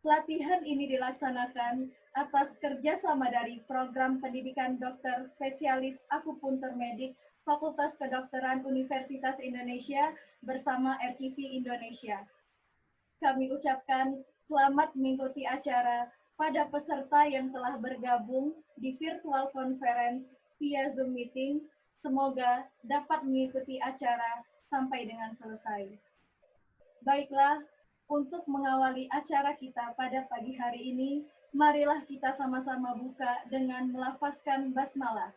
Pelatihan ini dilaksanakan atas kerjasama dari Program Pendidikan Dokter Spesialis Akupuntur Medik Fakultas Kedokteran Universitas Indonesia bersama RKIVI Indonesia. Kami ucapkan selamat mengikuti acara pada peserta yang telah bergabung di virtual conference via Zoom meeting. Semoga dapat mengikuti acara sampai dengan selesai. Baiklah, untuk mengawali acara kita pada pagi hari ini, marilah kita sama-sama buka dengan melafazkan basmalah.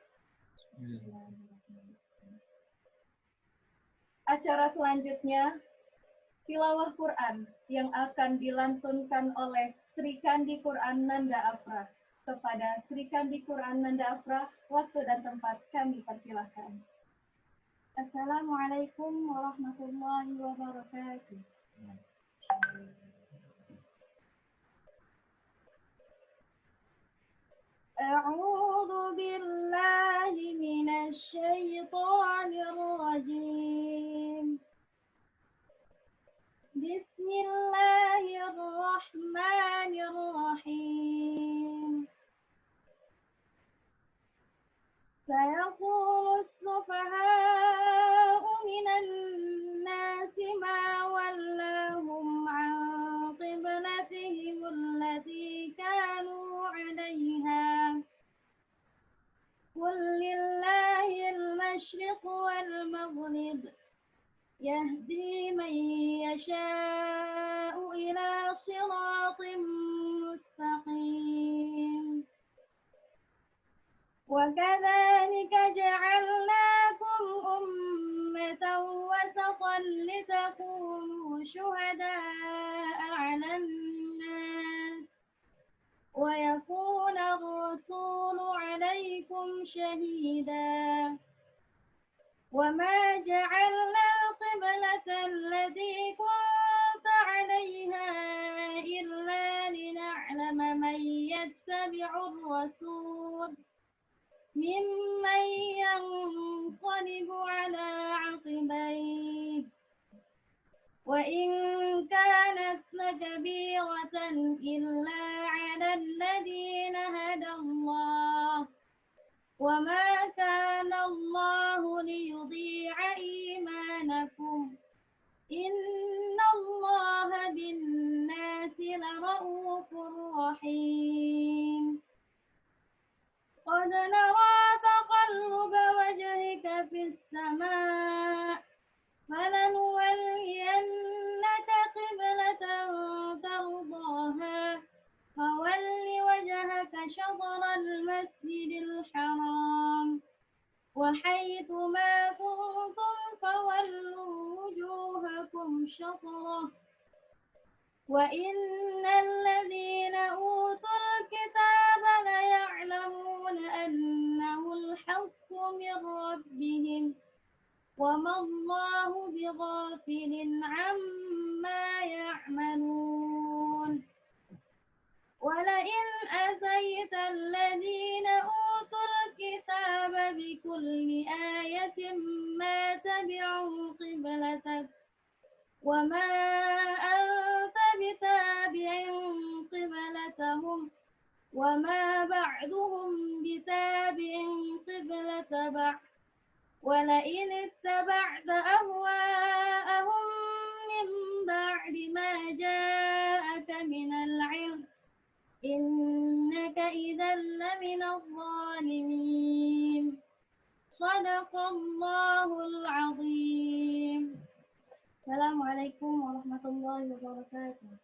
Acara selanjutnya, tilawah Quran yang akan dilantunkan oleh Sri Kandi Quran Nanda Afra. Kepada Sri Kandi Quran Nanda Afra, waktu dan tempat kami persilahkan. Assalamualaikum warahmatullahi wabarakatuh. أعوذ بالله من الشيطان الرجيم. بسم الله الرحمن الرحيم. سيقول السفهاء من الناس ما ولاهم عن قبلتهم التي كانوا عليها قل لله المشرق والمغرب يهدي من يشاء إلى صراط مستقيم. وكذلك جعلناكم أمة وسطا لتكونوا شهداء على الناس ويكون الرسول عليكم شهيدا. وما جعلنا القبلة التي كنت عليها إلا لنعلم من يتبع الرسول ممن ينقلب على عقبيه وإن كانت لكبيرة إلا على الذين هدى الله وما كان الله ليضيع إيمانكم إن الله بالناس لرؤوف رحيم. قد نرى تقلب وجهك في السماء فلنولينك قبلة ترضاها فول وجهك شطر المسجد الحرام وحيث ما كنتم فولوا وجوهكم شطره وإن الذين أوتوا الكتاب ليعلمون أنه الحق من ربهم وما الله بغافل عما يعملون. ولئن أتيت الذين أوتوا الكتاب بكل آية ما تبعوا قبلتك وما أنت بتابع قبلتهم وما بعضهم بتابع قبلة بعض ولئن اتبعت أهواءهم من بعد ما جاءك من العلم إنك إذا لمن الظالمين. صدق الله العظيم. Assalamualaikum warahmatullahi wabarakatuh.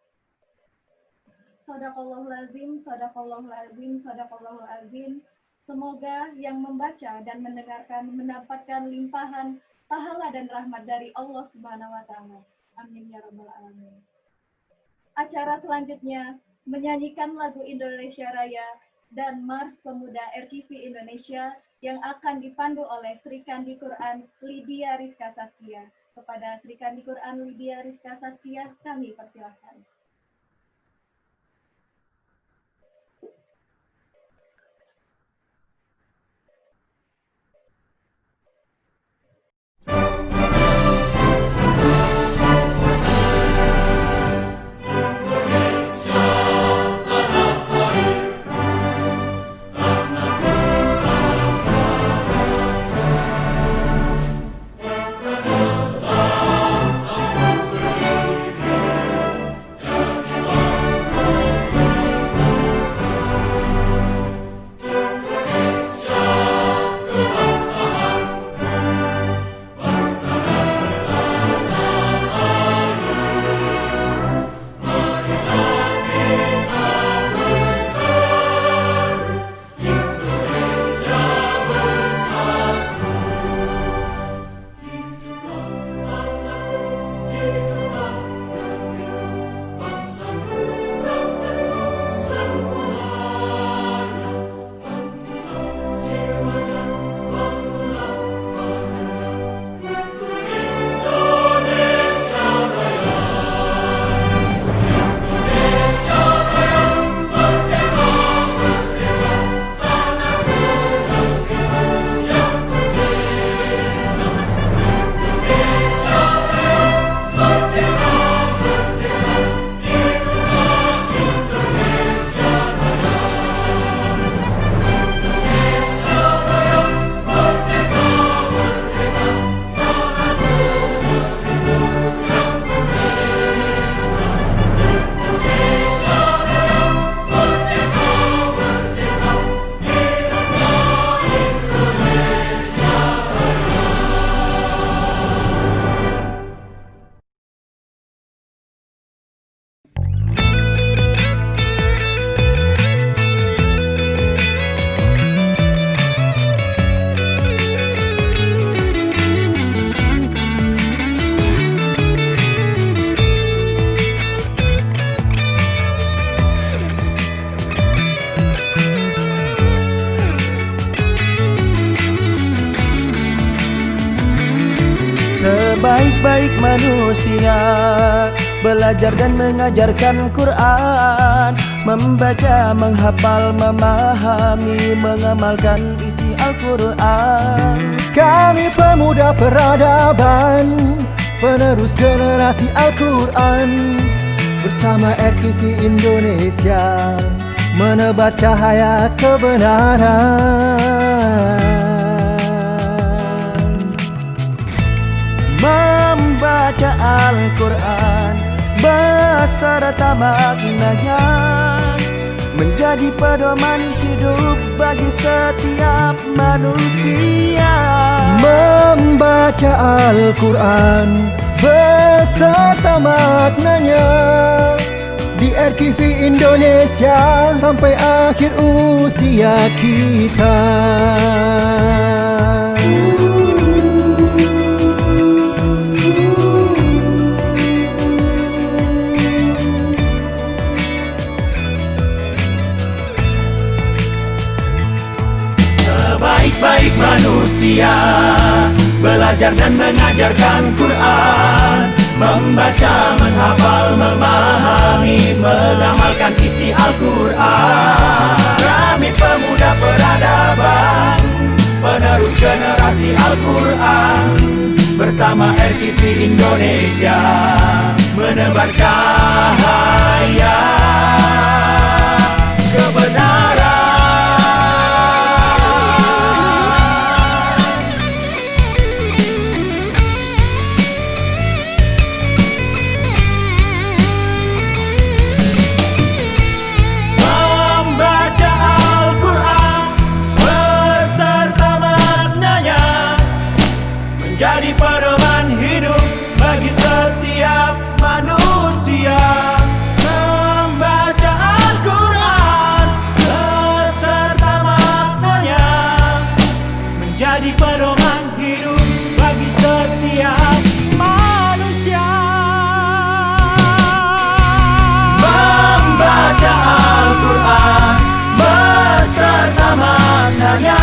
Sadaqallahul azim, sadaqallahul azim, sadaqallahul azim. Semoga yang membaca dan mendengarkan mendapatkan limpahan pahala dan rahmat dari Allah Subhanahu wa taala. Amin ya rabbal alamin. Acara selanjutnya menyanyikan lagu Indonesia Raya dan Mars Pemuda RKIVI Indonesia yang akan dipandu oleh Sri Kandi Quran Lydia Rizka Saskia. Kepada Sri Kandi Quran Lydia Rizka Saskia kami persilahkan. Yes, Sebaik-baik manusia, belajar dan mengajarkan Quran, membaca, menghafal, memahami, mengamalkan isi Al-Quran. Kami pemuda peradaban, penerus generasi Al-Quran, bersama RTV Indonesia, menebar cahaya kebenaran. Membaca Al-Quran beserta maknanya, menjadi pedoman hidup bagi setiap manusia. Membaca Al-Quran beserta maknanya di RTV Indonesia sampai akhir usia kita. Sebaik-baik manusia, belajar dan mengajarkan Quran, membaca, menghafal, memahami, mengamalkan isi Al-Quran. Kami pemuda peradaban, penerus generasi Al-Quran, bersama RTV Indonesia, menebar cahaya kebenaran. Jadi pedoman hidup bagi setiap manusia. Membaca Al-Quran beserta maknanya, menjadi pedoman hidup bagi setiap manusia. Membaca Al-Quran beserta maknanya,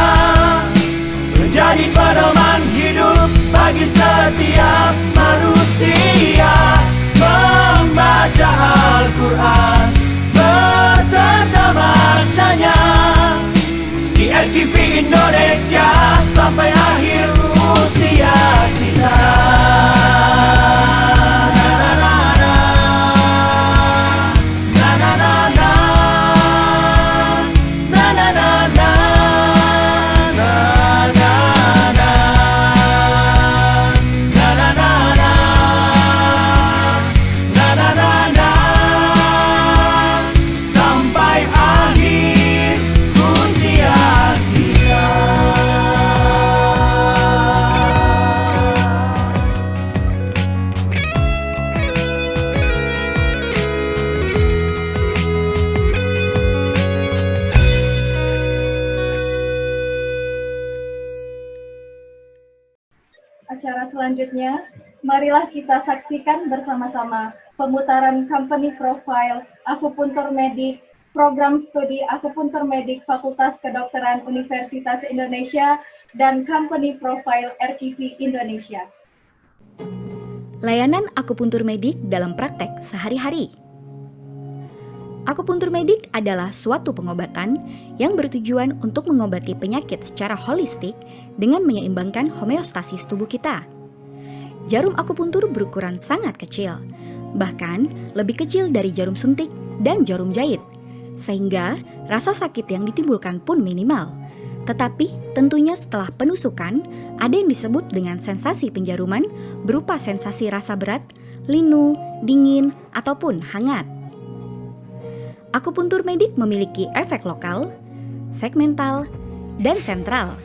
menjadi pedoman hidup bagi setiap manusia. Membaca Al-Quran beserta maknanya di RTV Indonesia sampai akhir usia kita. Acara selanjutnya, marilah kita saksikan bersama-sama pemutaran Company Profile Akupuntur Medik, Program Studi Akupuntur Medik Fakultas Kedokteran Universitas Indonesia, dan Company Profile RTV Indonesia. Layanan akupuntur medik dalam praktek sehari-hari. Akupuntur medik adalah suatu pengobatan yang bertujuan untuk mengobati penyakit secara holistik dengan menyeimbangkan homeostasis tubuh kita. Jarum akupuntur berukuran sangat kecil, bahkan lebih kecil dari jarum suntik dan jarum jahit, sehingga rasa sakit yang ditimbulkan pun minimal. Tetapi tentunya setelah penusukan, ada yang disebut dengan sensasi penjaruman berupa sensasi rasa berat, linu, dingin, ataupun hangat. Akupuntur medik memiliki efek lokal, segmental, dan sentral,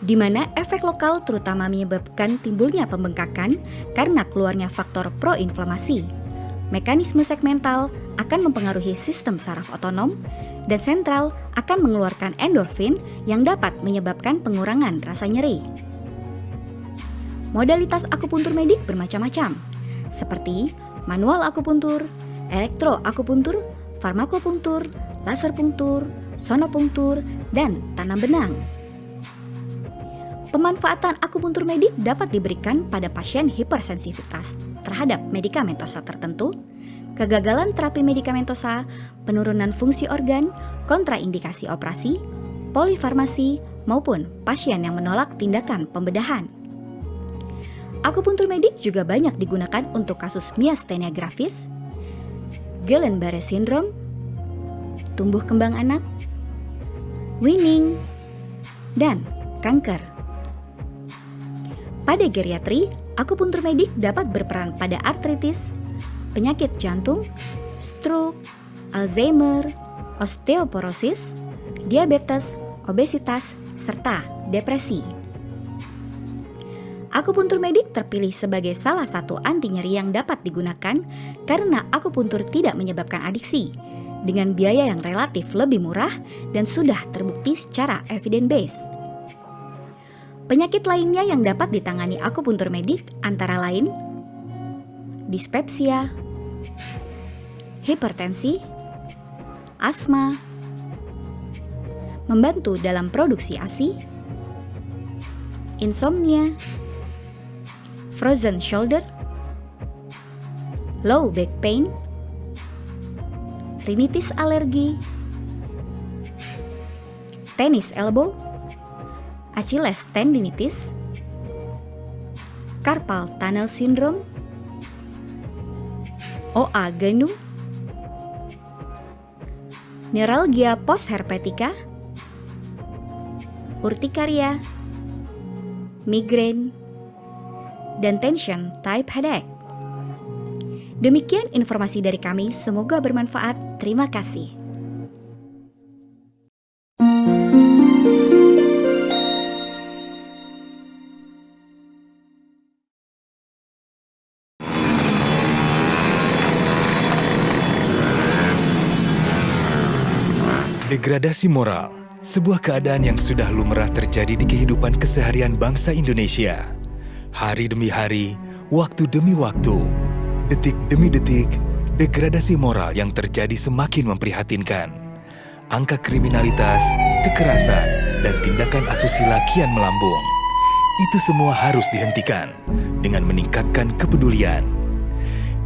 di mana efek lokal terutama menyebabkan timbulnya pembengkakan karena keluarnya faktor proinflamasi. Mekanisme segmental akan mempengaruhi sistem saraf otonom, dan sentral akan mengeluarkan endorfin yang dapat menyebabkan pengurangan rasa nyeri. Modalitas akupuntur medik bermacam-macam, seperti manual akupuntur, elektroakupuntur, farmakopunktur, laser punktur, sonopunktur, dan tanam benang. Pemanfaatan akupuntur medik dapat diberikan pada pasien hipersensitivitas terhadap medikamentosa tertentu, kegagalan terapi medikamentosa, penurunan fungsi organ, kontraindikasi operasi, polifarmasi, maupun pasien yang menolak tindakan pembedahan. Akupuntur medik juga banyak digunakan untuk kasus miastenia gravis, Guillain-Barré syndrome, tumbuh kembang anak, weaning, dan kanker. Pada geriatri, akupuntur medik dapat berperan pada artritis, penyakit jantung, stroke, Alzheimer, osteoporosis, diabetes, obesitas, serta depresi. Akupuntur medik terpilih sebagai salah satu anti nyeri yang dapat digunakan karena akupuntur tidak menyebabkan adiksi, dengan biaya yang relatif lebih murah dan sudah terbukti secara evidence-based. Penyakit lainnya yang dapat ditangani akupuntur medik antara lain dispepsia, hipertensi, asma, membantu dalam produksi ASI, insomnia, frozen shoulder, low back pain, rinitis alergi, tennis elbow, Achilles tendinitis, carpal tunnel syndrome, OA ganu, neuralgia postherpetica, urtikaria, migrain, dan tension type headache. Demikian informasi dari kami, semoga bermanfaat. Terima kasih. Degradasi moral, sebuah keadaan yang sudah lumrah terjadi di kehidupan keseharian bangsa Indonesia. Hari demi hari, waktu demi waktu, detik demi detik, degradasi moral yang terjadi semakin memprihatinkan. Angka kriminalitas, kekerasan, dan tindakan asusila kian melambung. Itu semua harus dihentikan dengan meningkatkan kepedulian.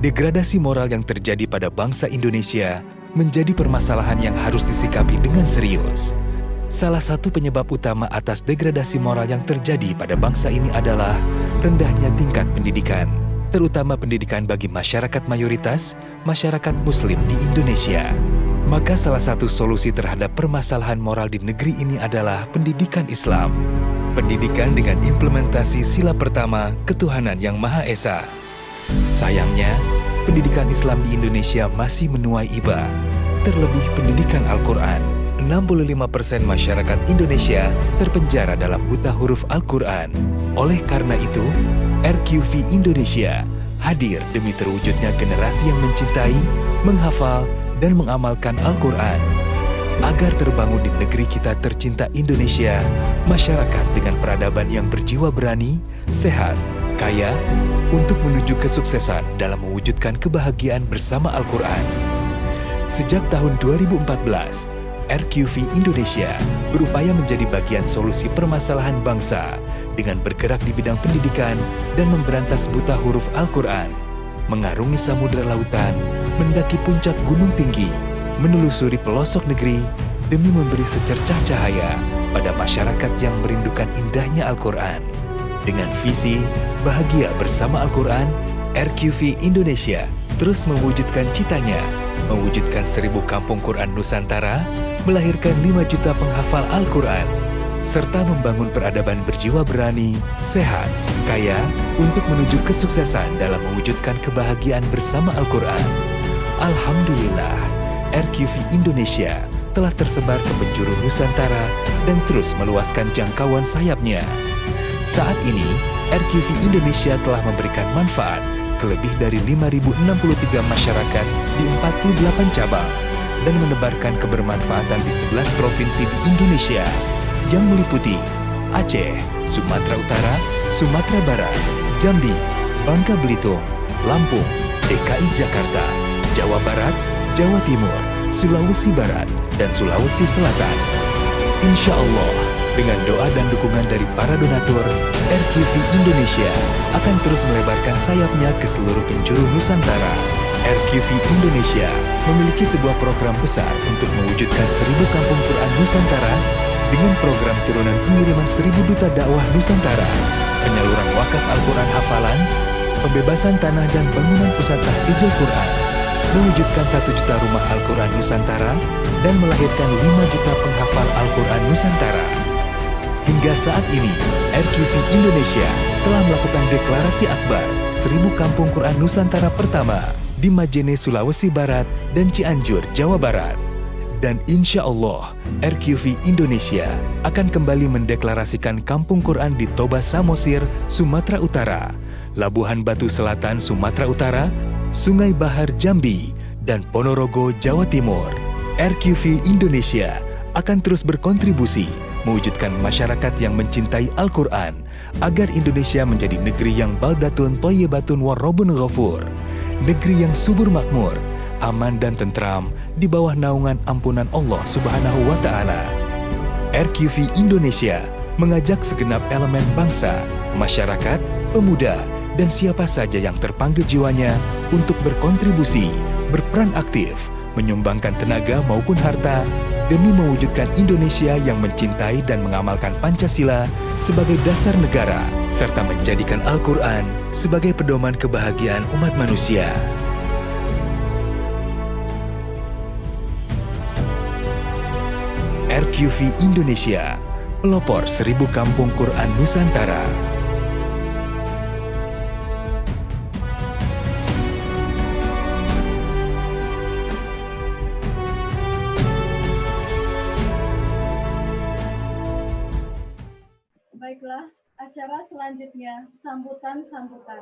Degradasi moral yang terjadi pada bangsa Indonesia menjadi permasalahan yang harus disikapi dengan serius. Salah satu penyebab utama atas degradasi moral yang terjadi pada bangsa ini adalah rendahnya tingkat pendidikan, terutama pendidikan bagi masyarakat mayoritas, masyarakat Muslim di Indonesia. Maka salah satu solusi terhadap permasalahan moral di negeri ini adalah pendidikan Islam. Pendidikan dengan implementasi sila pertama ketuhanan yang Maha Esa. Sayangnya, pendidikan Islam di Indonesia masih menuai iba, terlebih pendidikan Al-Quran. 65% masyarakat Indonesia terpenjara dalam buta huruf Al-Quran. Oleh karena itu, RQV Indonesia hadir demi terwujudnya generasi yang mencintai, menghafal, dan mengamalkan Al-Quran. Agar terbangun di negeri kita tercinta Indonesia, masyarakat dengan peradaban yang berjiwa berani, sehat, kaya, untuk menuju kesuksesan dalam mewujudkan kebahagiaan bersama Al-Quran. Sejak tahun 2014, RQV Indonesia berupaya menjadi bagian solusi permasalahan bangsa dengan bergerak di bidang pendidikan dan memberantas buta huruf Al-Quran, mengarungi samudera lautan, mendaki puncak gunung tinggi, menelusuri pelosok negeri demi memberi secercah cahaya pada masyarakat yang merindukan indahnya Al-Quran. Dengan visi bahagia bersama Al-Quran, RQV Indonesia terus mewujudkan citanya, mewujudkan 1000 kampung Quran Nusantara, melahirkan 5 juta penghafal Al-Quran, serta membangun peradaban berjiwa berani, sehat, kaya, untuk menuju kesuksesan dalam mewujudkan kebahagiaan bersama Al-Quran. Alhamdulillah, RQV Indonesia telah tersebar ke penjuru Nusantara dan terus meluaskan jangkauan sayapnya. Saat ini, RQV Indonesia telah memberikan manfaat ke lebih dari 5.063 masyarakat di 48 cabang dan menebarkan kebermanfaatan di 11 provinsi di Indonesia yang meliputi Aceh, Sumatera Utara, Sumatera Barat, Jambi, Bangka Belitung, Lampung, DKI Jakarta, Jawa Barat, Jawa Timur, Sulawesi Barat, dan Sulawesi Selatan. Insya Allah, Dengan doa dan dukungan dari para donatur, RQV Indonesia akan terus melebarkan sayapnya ke seluruh penjuru Nusantara. RQV Indonesia memiliki sebuah program besar untuk mewujudkan 1000 kampung Quran Nusantara dengan program turunan pengiriman 1000 duta dakwah Nusantara, penyaluran wakaf Al-Quran hafalan, pembebasan tanah dan bangunan pusat tahfizul Quran, mewujudkan 1 juta rumah Al-Quran Nusantara, dan melahirkan 5 juta penghafal Al-Quran Nusantara. Hingga saat ini, RQV Indonesia telah melakukan deklarasi akbar 1000 kampung Quran Nusantara pertama di Majene, Sulawesi Barat dan Cianjur, Jawa Barat. Dan insya Allah, RQV Indonesia akan kembali mendeklarasikan kampung Quran di Toba Samosir, Sumatera Utara, Labuhan Batu Selatan, Sumatera Utara, Sungai Bahar, Jambi, dan Ponorogo, Jawa Timur. RQV Indonesia akan terus berkontribusi mewujudkan masyarakat yang mencintai Al-Quran agar Indonesia menjadi negeri yang baldatun thayyibatun warrobun ghafur, negeri yang subur makmur, aman dan tentram di bawah naungan ampunan Allah Subhanahu wa Ta'ala. RQV Indonesia mengajak segenap elemen bangsa, masyarakat, pemuda, dan siapa saja yang terpanggil jiwanya untuk berkontribusi, berperan aktif, menyumbangkan tenaga maupun harta demi mewujudkan Indonesia yang mencintai dan mengamalkan Pancasila sebagai dasar negara, serta menjadikan Al-Quran sebagai pedoman kebahagiaan umat manusia. RQV Indonesia, pelopor 1000 kampung Quran Nusantara. Baiklah, acara selanjutnya sambutan-sambutan.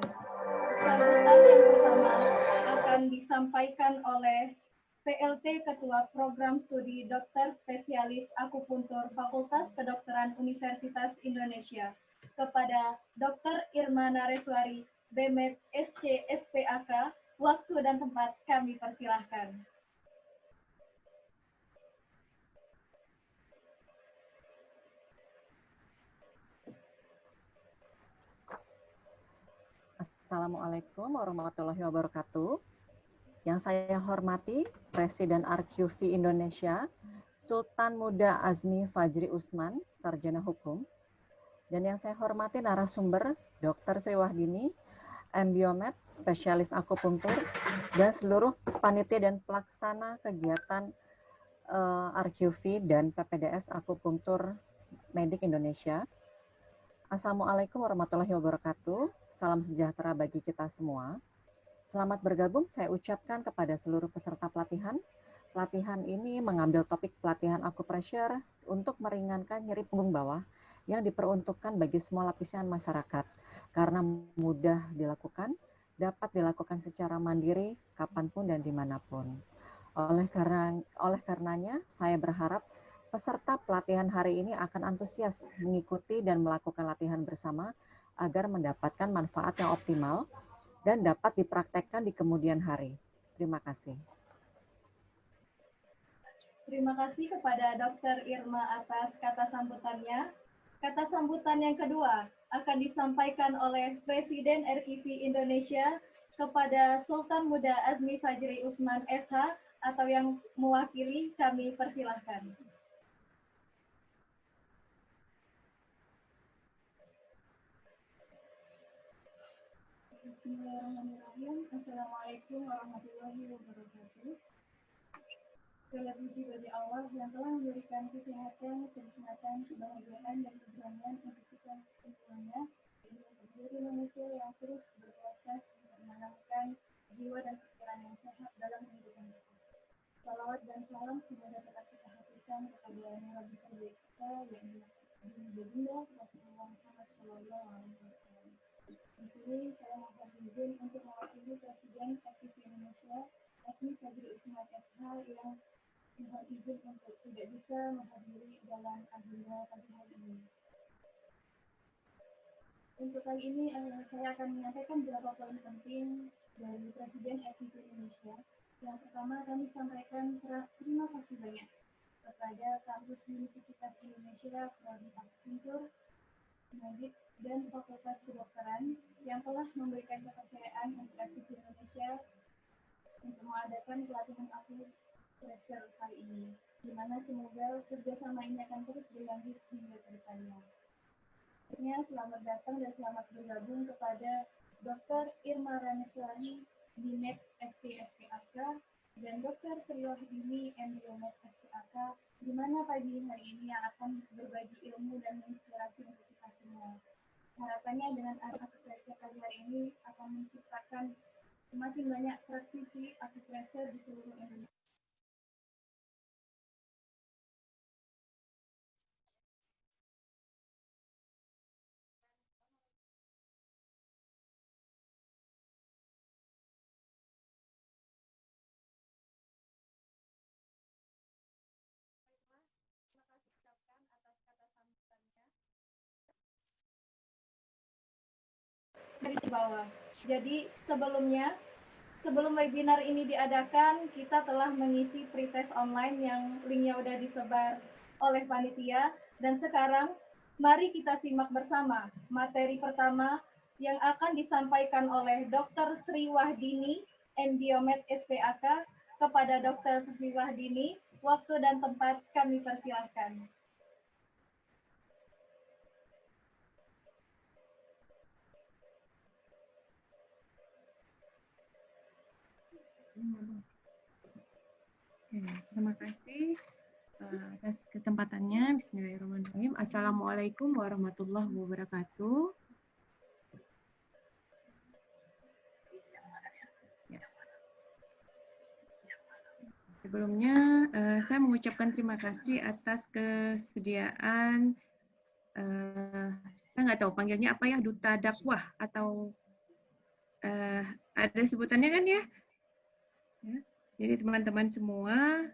Sambutan yang pertama akan disampaikan oleh PLT Ketua Program Studi Dokter Spesialis Akupuntur Fakultas Kedokteran Universitas Indonesia kepada Dr. Irma Nareswari, BMed SC SPAK. Waktu dan tempat kami persilahkan. Assalamualaikum warahmatullahi wabarakatuh. Yang saya hormati Presiden RQV Indonesia, Sultan Muda Azmi Fajri Usman, Sarjana Hukum. Dan yang saya hormati narasumber Dr. Sri Wahdini, Biomed, Spesialis Akupuntur, dan seluruh panitia dan pelaksana kegiatan RQV dan PPDS Akupuntur Medik Indonesia. Assalamualaikum warahmatullahi wabarakatuh. Salam sejahtera bagi kita semua. Selamat bergabung saya ucapkan kepada seluruh peserta pelatihan. Pelatihan ini mengambil topik pelatihan acupressure untuk meringankan nyeri punggung bawah yang diperuntukkan bagi semua lapisan masyarakat. Karena mudah dilakukan, dapat dilakukan secara mandiri kapanpun dan dimanapun. Oleh karenanya, saya berharap peserta pelatihan hari ini akan antusias mengikuti dan melakukan latihan bersama agar mendapatkan manfaat yang optimal dan dapat dipraktekkan di kemudian hari. Terima kasih. Terima kasih kepada Dr. Irma atas kata sambutannya. Kata sambutan yang kedua akan disampaikan oleh Presiden RQV Indonesia kepada Sultan Muda Azmi Fajri Usman SH atau yang mewakili kami persilahkan. Bismillahirrahmanirrahim. Assalamualaikum warahmatullahi wabarakatuh. Segala puji bagi Allah yang telah memberikan kesehatan, kenikmatan, kebahagiaan, dan keberanian untuk kita semuanya. Ini untuk diri manusia yang terus berproses untuk menanamkan jiwa dan pikiran yang sehat dalam kehidupan kita. Salawat dan salam semoga tetap kita haturkan kepada Nabi terbaik kita, yakni Baginda Rasulullah Muhammad SAW. Di sini saya mohon izin untuk mewakili Presiden RQV Indonesia, Azmi Fajri Usman SH yang mohon izin untuk tidak bisa menghadiri dalam agenda pagi hari ini. Untuk kali ini saya akan menyampaikan beberapa poin penting dari Presiden RQV Indonesia. Yang pertama kami sampaikan terima kasih banyak kepada kampus Universitas Indonesia Prodi Akupuntur Medik dan Fakultas Kedokteran yang telah memberikan kepercayaan untuk FKIP Indonesia untuk mengadakan pelatihan akupressure kali ini, di mana semoga kerjasama ini akan terus berlanjut hingga ke depannya. Selamat datang dan selamat bergabung kepada Dr. Irma Raneswari, Dimet SCSPAK, dan Dr. Sri Wahyuni, Embriomed SPAK, di mana pagi hari ini yang akan berbagi ilmu dan menginspirasi untuk kita semua. Harapannya dengan akupressure pagi hari ini akan menciptakan semakin banyak praktisi akupressure di seluruh Indonesia. Dari bawah. Jadi sebelum webinar ini diadakan, kita telah mengisi pretest online yang linknya udah disebar oleh panitia. Dan sekarang, mari kita simak bersama materi pertama yang akan disampaikan oleh Dr. Sri Wahyuni, Embriomed SPAK, kepada Dr. Sri Wahyuni. Waktu dan tempat kami persilahkan. Terima kasih atas kesempatannya. Bismillahirrahmanirrahim. Assalamualaikum warahmatullahi wabarakatuh. Sebelumnya, saya mengucapkan terima kasih atas kesediaan, saya nggak tahu panggilnya apa ya, duta dakwah atau ada sebutannya kan ya? Jadi teman-teman semua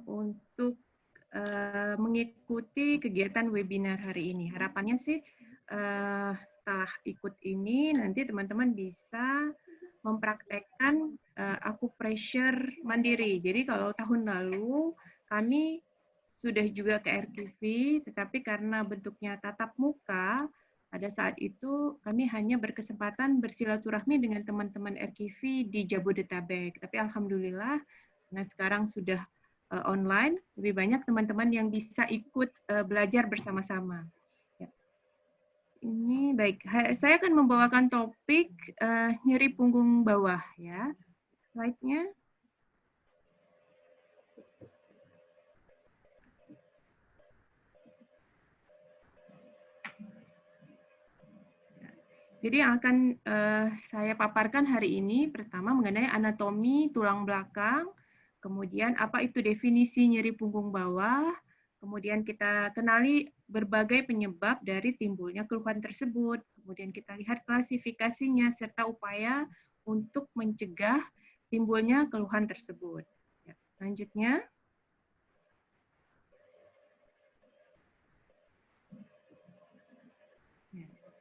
untuk mengikuti kegiatan webinar hari ini. Harapannya sih setelah ikut ini nanti teman-teman bisa mempraktekkan akupressure mandiri. Jadi kalau tahun lalu kami sudah juga ke RQV, tetapi karena bentuknya tatap muka, pada saat itu kami hanya berkesempatan bersilaturahmi dengan teman-teman RQV di Jabodetabek. Tapi alhamdulillah, nah sekarang sudah online, lebih banyak teman-teman yang bisa ikut belajar bersama-sama. Ya. Ini baik, saya akan membawakan topik nyeri punggung bawah ya. Slide-nya. Jadi yang akan saya paparkan hari ini pertama mengenai anatomi tulang belakang, kemudian apa itu definisi nyeri punggung bawah, kemudian kita kenali berbagai penyebab dari timbulnya keluhan tersebut, kemudian kita lihat klasifikasinya serta upaya untuk mencegah timbulnya keluhan tersebut. Ya, selanjutnya.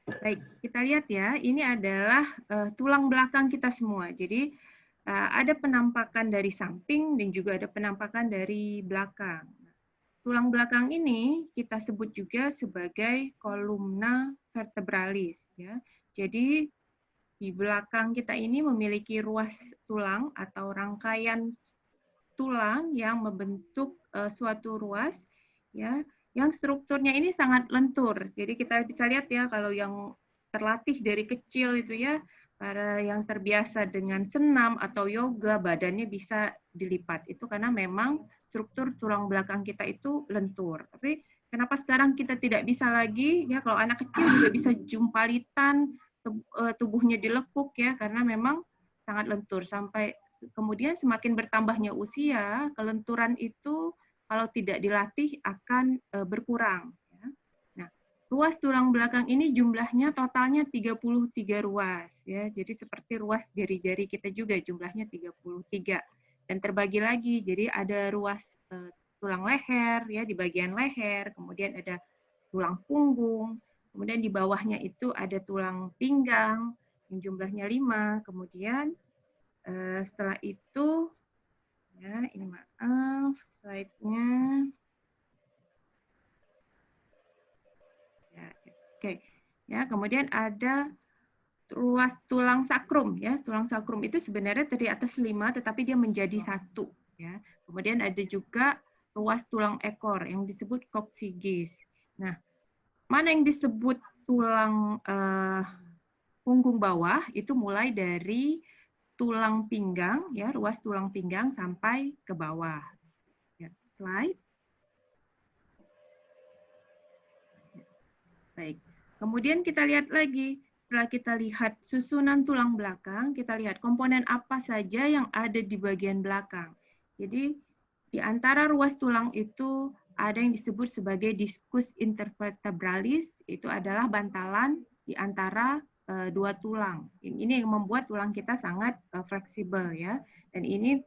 Baik, kita lihat ya, ini adalah tulang belakang kita semua. Jadi ada penampakan dari samping dan juga ada penampakan dari belakang. Tulang belakang ini kita sebut juga sebagai kolumna vertebralis. Ya. Jadi di belakang kita ini memiliki ruas tulang atau rangkaian tulang yang membentuk suatu ruas, ya. Yang strukturnya ini sangat lentur. Jadi kita bisa lihat ya kalau yang terlatih dari kecil itu ya, para yang terbiasa dengan senam atau yoga badannya bisa dilipat. Itu karena memang struktur tulang belakang kita itu lentur. Tapi kenapa sekarang kita tidak bisa lagi ya, kalau anak kecil juga bisa jumpalitan, tubuhnya dilekuk ya, karena memang sangat lentur. Sampai kemudian semakin bertambahnya usia, kelenturan itu kalau tidak dilatih akan berkurang. Nah, ruas tulang belakang ini jumlahnya totalnya 33 ruas. Ya. Jadi seperti ruas jari-jari kita juga jumlahnya 33. Dan terbagi lagi, jadi ada ruas tulang leher, ya di bagian leher, kemudian ada tulang punggung, kemudian di bawahnya itu ada tulang pinggang, yang jumlahnya 5, kemudian setelah itu, ya ini maaf, slide-nya. Ya, oke. Ya, kemudian ada ruas tulang sakrum ya. Tulang sakrum itu sebenarnya terdiri atas 5 tetapi dia menjadi 1 ya. Kemudian ada juga ruas tulang ekor yang disebut coccygeus. Nah, mana yang disebut tulang punggung bawah itu mulai dari tulang pinggang ya, ruas tulang pinggang sampai ke bawah. Ya, slide. Baik. Kemudian kita lihat lagi, setelah kita lihat susunan tulang belakang, kita lihat komponen apa saja yang ada di bagian belakang. Jadi di antara ruas tulang itu ada yang disebut sebagai discus intervertebralis, itu adalah bantalan di antara dua tulang. Ini yang membuat tulang kita sangat fleksibel ya. Dan ini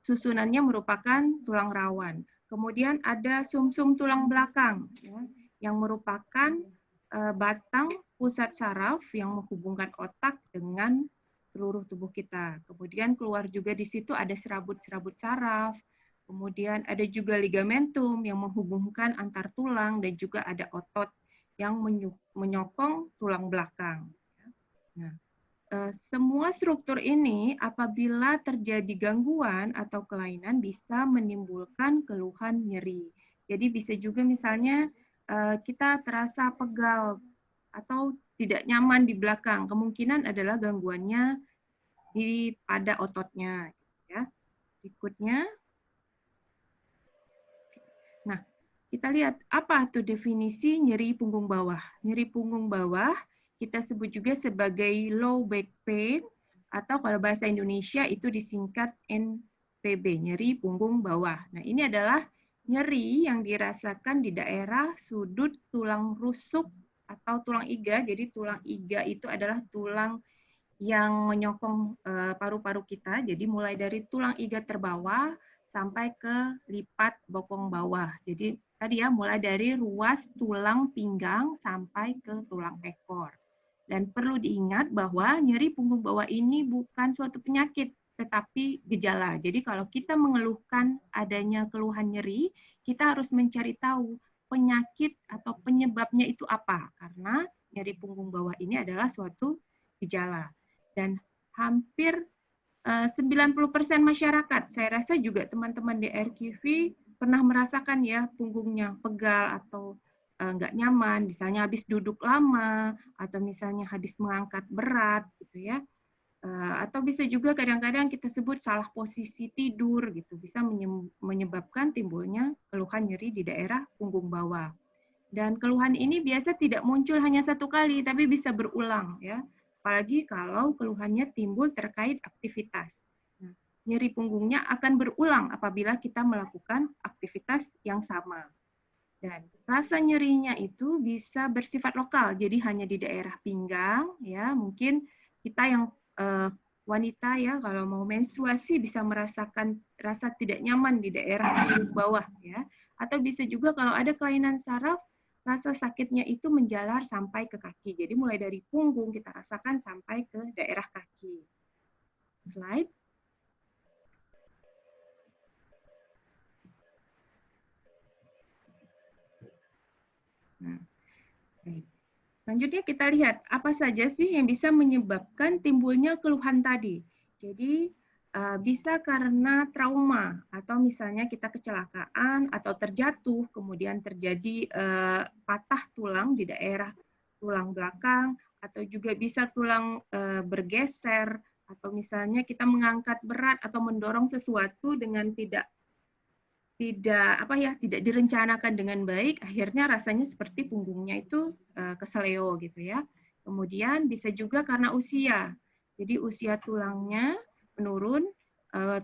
susunannya merupakan tulang rawan. Kemudian ada sumsum tulang belakang ya, yang merupakan batang pusat saraf yang menghubungkan otak dengan seluruh tubuh kita. Kemudian keluar juga di situ ada serabut-serabut saraf. Kemudian ada juga ligamentum yang menghubungkan antar tulang dan juga ada otot yang menyokong tulang belakang. Nah, semua struktur ini apabila terjadi gangguan atau kelainan bisa menimbulkan keluhan nyeri. Jadi bisa juga misalnya kita terasa pegal atau tidak nyaman di belakang. Kemungkinan adalah gangguannya pada ototnya. Ya. Berikutnya. Nah, kita lihat apa tuh definisi nyeri punggung bawah. Nyeri punggung bawah kita sebut juga sebagai low back pain atau kalau bahasa Indonesia itu disingkat NPB, nyeri punggung bawah. Nah, ini adalah nyeri yang dirasakan di daerah sudut tulang rusuk atau tulang iga. Jadi tulang iga itu adalah tulang yang menyokong paru-paru kita. Jadi mulai dari tulang iga terbawah sampai ke lipat bokong bawah. Jadi tadi ya mulai dari ruas tulang pinggang sampai ke tulang ekor. Dan perlu diingat bahwa nyeri punggung bawah ini bukan suatu penyakit, tetapi gejala. Jadi kalau kita mengeluhkan adanya keluhan nyeri, kita harus mencari tahu penyakit atau penyebabnya itu apa. Karena nyeri punggung bawah ini adalah suatu gejala. Dan hampir 90% masyarakat, saya rasa juga teman-teman di RQV pernah merasakan ya punggungnya pegal atau nggak nyaman, misalnya habis duduk lama, atau misalnya habis mengangkat berat, gitu ya. Atau bisa juga kadang-kadang kita sebut salah posisi tidur, gitu, bisa menyebabkan timbulnya keluhan nyeri di daerah punggung bawah. Dan keluhan ini biasa tidak muncul hanya satu kali, tapi bisa berulang, ya. Apalagi kalau keluhannya timbul terkait aktivitas. Nah, nyeri punggungnya akan berulang apabila kita melakukan aktivitas yang sama. Dan rasa nyerinya itu bisa bersifat lokal, jadi hanya di daerah pinggang, ya mungkin kita yang wanita ya kalau mau menstruasi bisa merasakan rasa tidak nyaman di daerah punggung bawah, ya. Atau bisa juga kalau ada kelainan saraf, rasa sakitnya itu menjalar sampai ke kaki. Jadi mulai dari punggung kita rasakan sampai ke daerah kaki. Slide. Nah, selanjutnya kita lihat apa saja sih yang bisa menyebabkan timbulnya keluhan tadi. Jadi bisa karena trauma atau misalnya kita kecelakaan atau terjatuh, kemudian terjadi patah tulang di daerah tulang belakang, atau juga bisa tulang bergeser, atau misalnya kita mengangkat berat atau mendorong sesuatu dengan tidak direncanakan dengan baik, akhirnya rasanya seperti punggungnya itu keseleo gitu ya. Kemudian bisa juga karena usia. Jadi usia tulangnya menurun,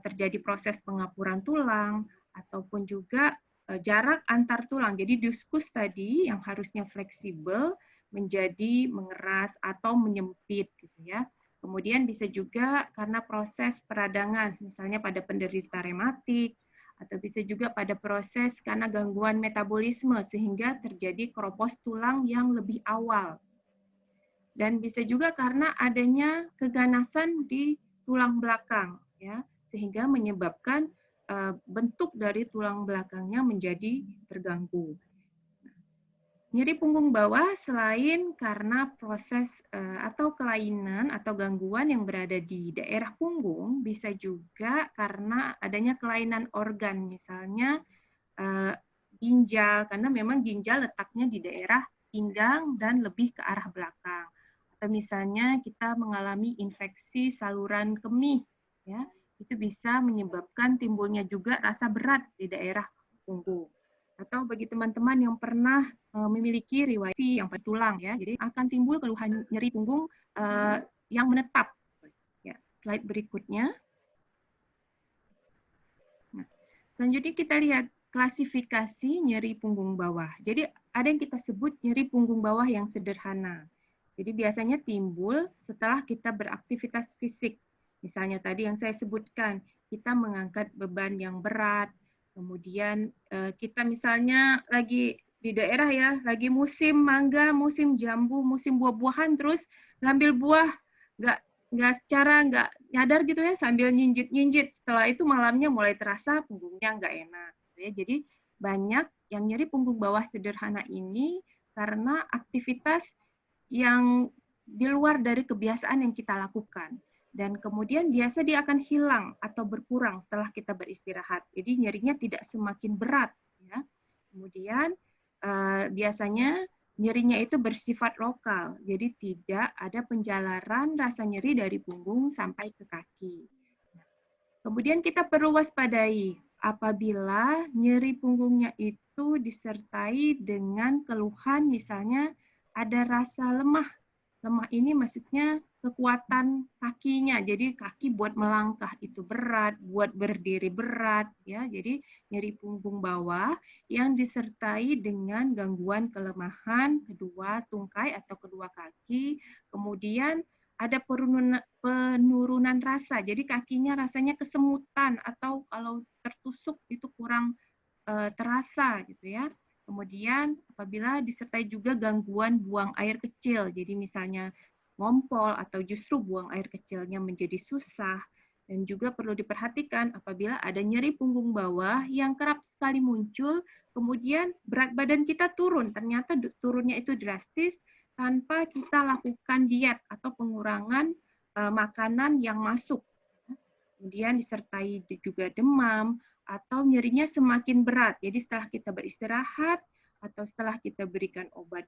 terjadi proses pengapuran tulang, ataupun juga jarak antar tulang. Jadi diskus tadi yang harusnya fleksibel menjadi mengeras atau menyempit gitu ya. Kemudian bisa juga karena proses peradangan, misalnya pada penderita rematik, atau bisa juga pada proses karena gangguan metabolisme sehingga terjadi keropos tulang yang lebih awal. Dan bisa juga karena adanya keganasan di tulang belakang, ya, sehingga menyebabkan bentuk dari tulang belakangnya menjadi terganggu. Nyeri punggung bawah selain karena proses atau kelainan atau gangguan yang berada di daerah punggung, bisa juga karena adanya kelainan organ, misalnya ginjal, karena memang ginjal letaknya di daerah pinggang dan lebih ke arah belakang. Atau misalnya kita mengalami infeksi saluran kemih, ya, itu bisa menyebabkan timbulnya juga rasa berat di daerah punggung. Atau bagi teman-teman yang pernah memiliki riwayat yang pada tulang, ya, jadi akan timbul keluhan nyeri punggung yang menetap. Ya, slide berikutnya. Nah, selanjutnya kita lihat klasifikasi nyeri punggung bawah. Jadi ada yang kita sebut nyeri punggung bawah yang sederhana. Jadi biasanya timbul setelah kita beraktivitas fisik. Misalnya tadi yang saya sebutkan, kita mengangkat beban yang berat, kemudian kita misalnya lagi di daerah ya, lagi musim mangga, musim jambu, musim buah-buahan, terus ngambil buah, nggak nyadar gitu ya, sambil nyinjit-nyinjit. Setelah itu malamnya mulai terasa punggungnya nggak enak. Ya. Jadi banyak yang nyeri punggung bawah sederhana ini karena aktivitas yang di luar dari kebiasaan yang kita lakukan. Dan kemudian biasa dia akan hilang atau berkurang setelah kita beristirahat. Jadi nyerinya tidak semakin berat. Ya. Kemudian biasanya nyerinya itu bersifat lokal. Jadi tidak ada penjalaran rasa nyeri dari punggung sampai ke kaki. Kemudian kita perlu waspadai apabila nyeri punggungnya itu disertai dengan keluhan, misalnya ada rasa lemah. Lemah ini maksudnya kekuatan kakinya. Jadi kaki buat melangkah itu berat, buat berdiri berat, ya. Jadi nyeri punggung bawah yang disertai dengan gangguan kelemahan kedua tungkai atau kedua kaki. Kemudian ada penurunan rasa. Jadi kakinya rasanya kesemutan atau kalau tertusuk itu kurang terasa gitu ya. Kemudian apabila disertai juga gangguan buang air kecil, jadi misalnya ngompol atau justru buang air kecilnya menjadi susah, dan juga perlu diperhatikan apabila ada nyeri punggung bawah yang kerap sekali muncul, kemudian berat badan kita turun, ternyata turunnya itu drastis tanpa kita lakukan diet atau pengurangan makanan yang masuk. Kemudian disertai juga demam, atau nyerinya semakin berat. Jadi setelah kita beristirahat atau setelah kita berikan obat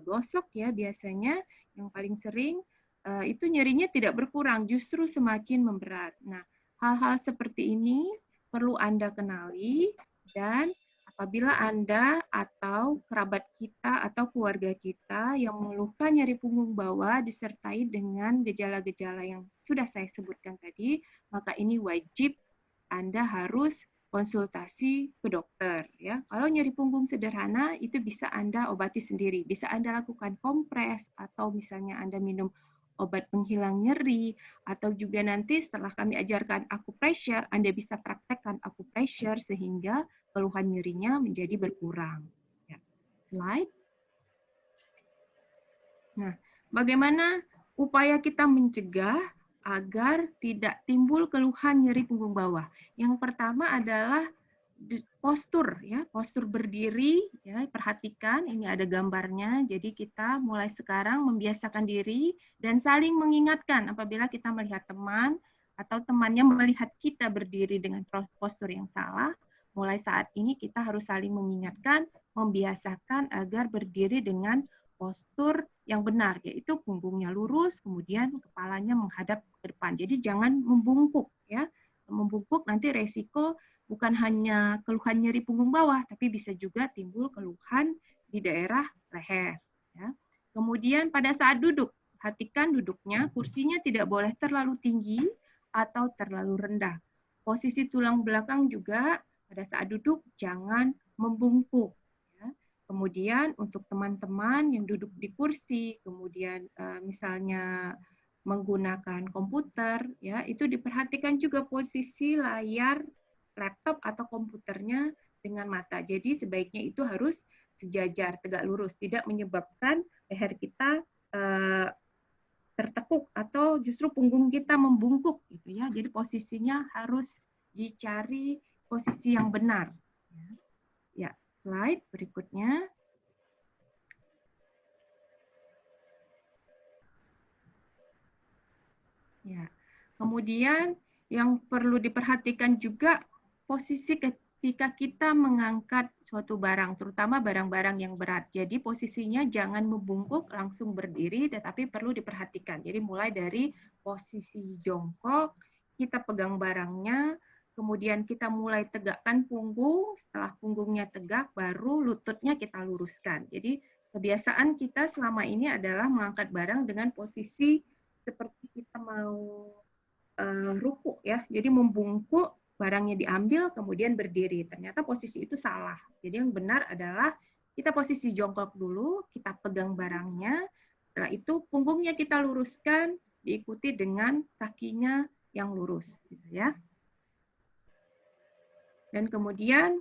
gosok ya biasanya yang paling sering itu nyerinya tidak berkurang, justru semakin memberat. Nah, hal-hal seperti ini perlu Anda kenali, dan apabila Anda atau kerabat kita atau keluarga kita yang mengeluhkan nyeri punggung bawah disertai dengan gejala-gejala yang sudah saya sebutkan tadi, maka ini wajib Anda harus konsultasi ke dokter. Ya. Kalau nyeri punggung sederhana, itu bisa Anda obati sendiri. Bisa Anda lakukan kompres, atau misalnya Anda minum obat penghilang nyeri, atau juga nanti setelah kami ajarkan acupressure, Anda bisa praktekkan acupressure sehingga keluhan nyerinya menjadi berkurang. Ya. Slide. Nah, bagaimana upaya kita mencegah agar tidak timbul keluhan nyeri punggung bawah? Yang pertama adalah postur, ya, postur berdiri. Ya, perhatikan, ini ada gambarnya. Jadi kita mulai sekarang membiasakan diri dan saling mengingatkan apabila kita melihat teman atau temannya melihat kita berdiri dengan postur yang salah. Mulai saat ini kita harus saling mengingatkan, membiasakan agar berdiri dengan postur yang benar, yaitu punggungnya lurus, kemudian kepalanya menghadap ke depan. Jadi jangan membungkuk, ya. Membungkuk nanti resiko bukan hanya keluhan nyeri punggung bawah, tapi bisa juga timbul keluhan di daerah leher. Ya. Kemudian pada saat duduk, perhatikan duduknya, kursinya tidak boleh terlalu tinggi atau terlalu rendah. Posisi tulang belakang juga pada saat duduk jangan membungkuk. Kemudian untuk teman-teman yang duduk di kursi, kemudian misalnya menggunakan komputer, ya itu diperhatikan juga posisi layar laptop atau komputernya dengan mata. Jadi sebaiknya itu harus sejajar, tegak lurus, tidak menyebabkan leher kita tertekuk atau justru punggung kita membungkuk, gitu ya. Jadi posisinya harus dicari posisi yang benar. Ya, slide berikutnya. Ya, kemudian yang perlu diperhatikan juga posisi ketika kita mengangkat suatu barang, terutama barang-barang yang berat. Jadi posisinya jangan membungkuk langsung berdiri, tetapi perlu diperhatikan. Jadi mulai dari posisi jongkok, kita pegang barangnya, kemudian kita mulai tegakkan punggung, setelah punggungnya tegak, baru lututnya kita luruskan. Jadi kebiasaan kita selama ini adalah mengangkat barang dengan posisi seperti kita mau ruku ya, jadi membungkuk, barangnya diambil, kemudian berdiri. Ternyata posisi itu salah. Jadi yang benar adalah kita posisi jongkok dulu, kita pegang barangnya, setelah itu punggungnya kita luruskan, diikuti dengan kakinya yang lurus, gitu ya. Dan kemudian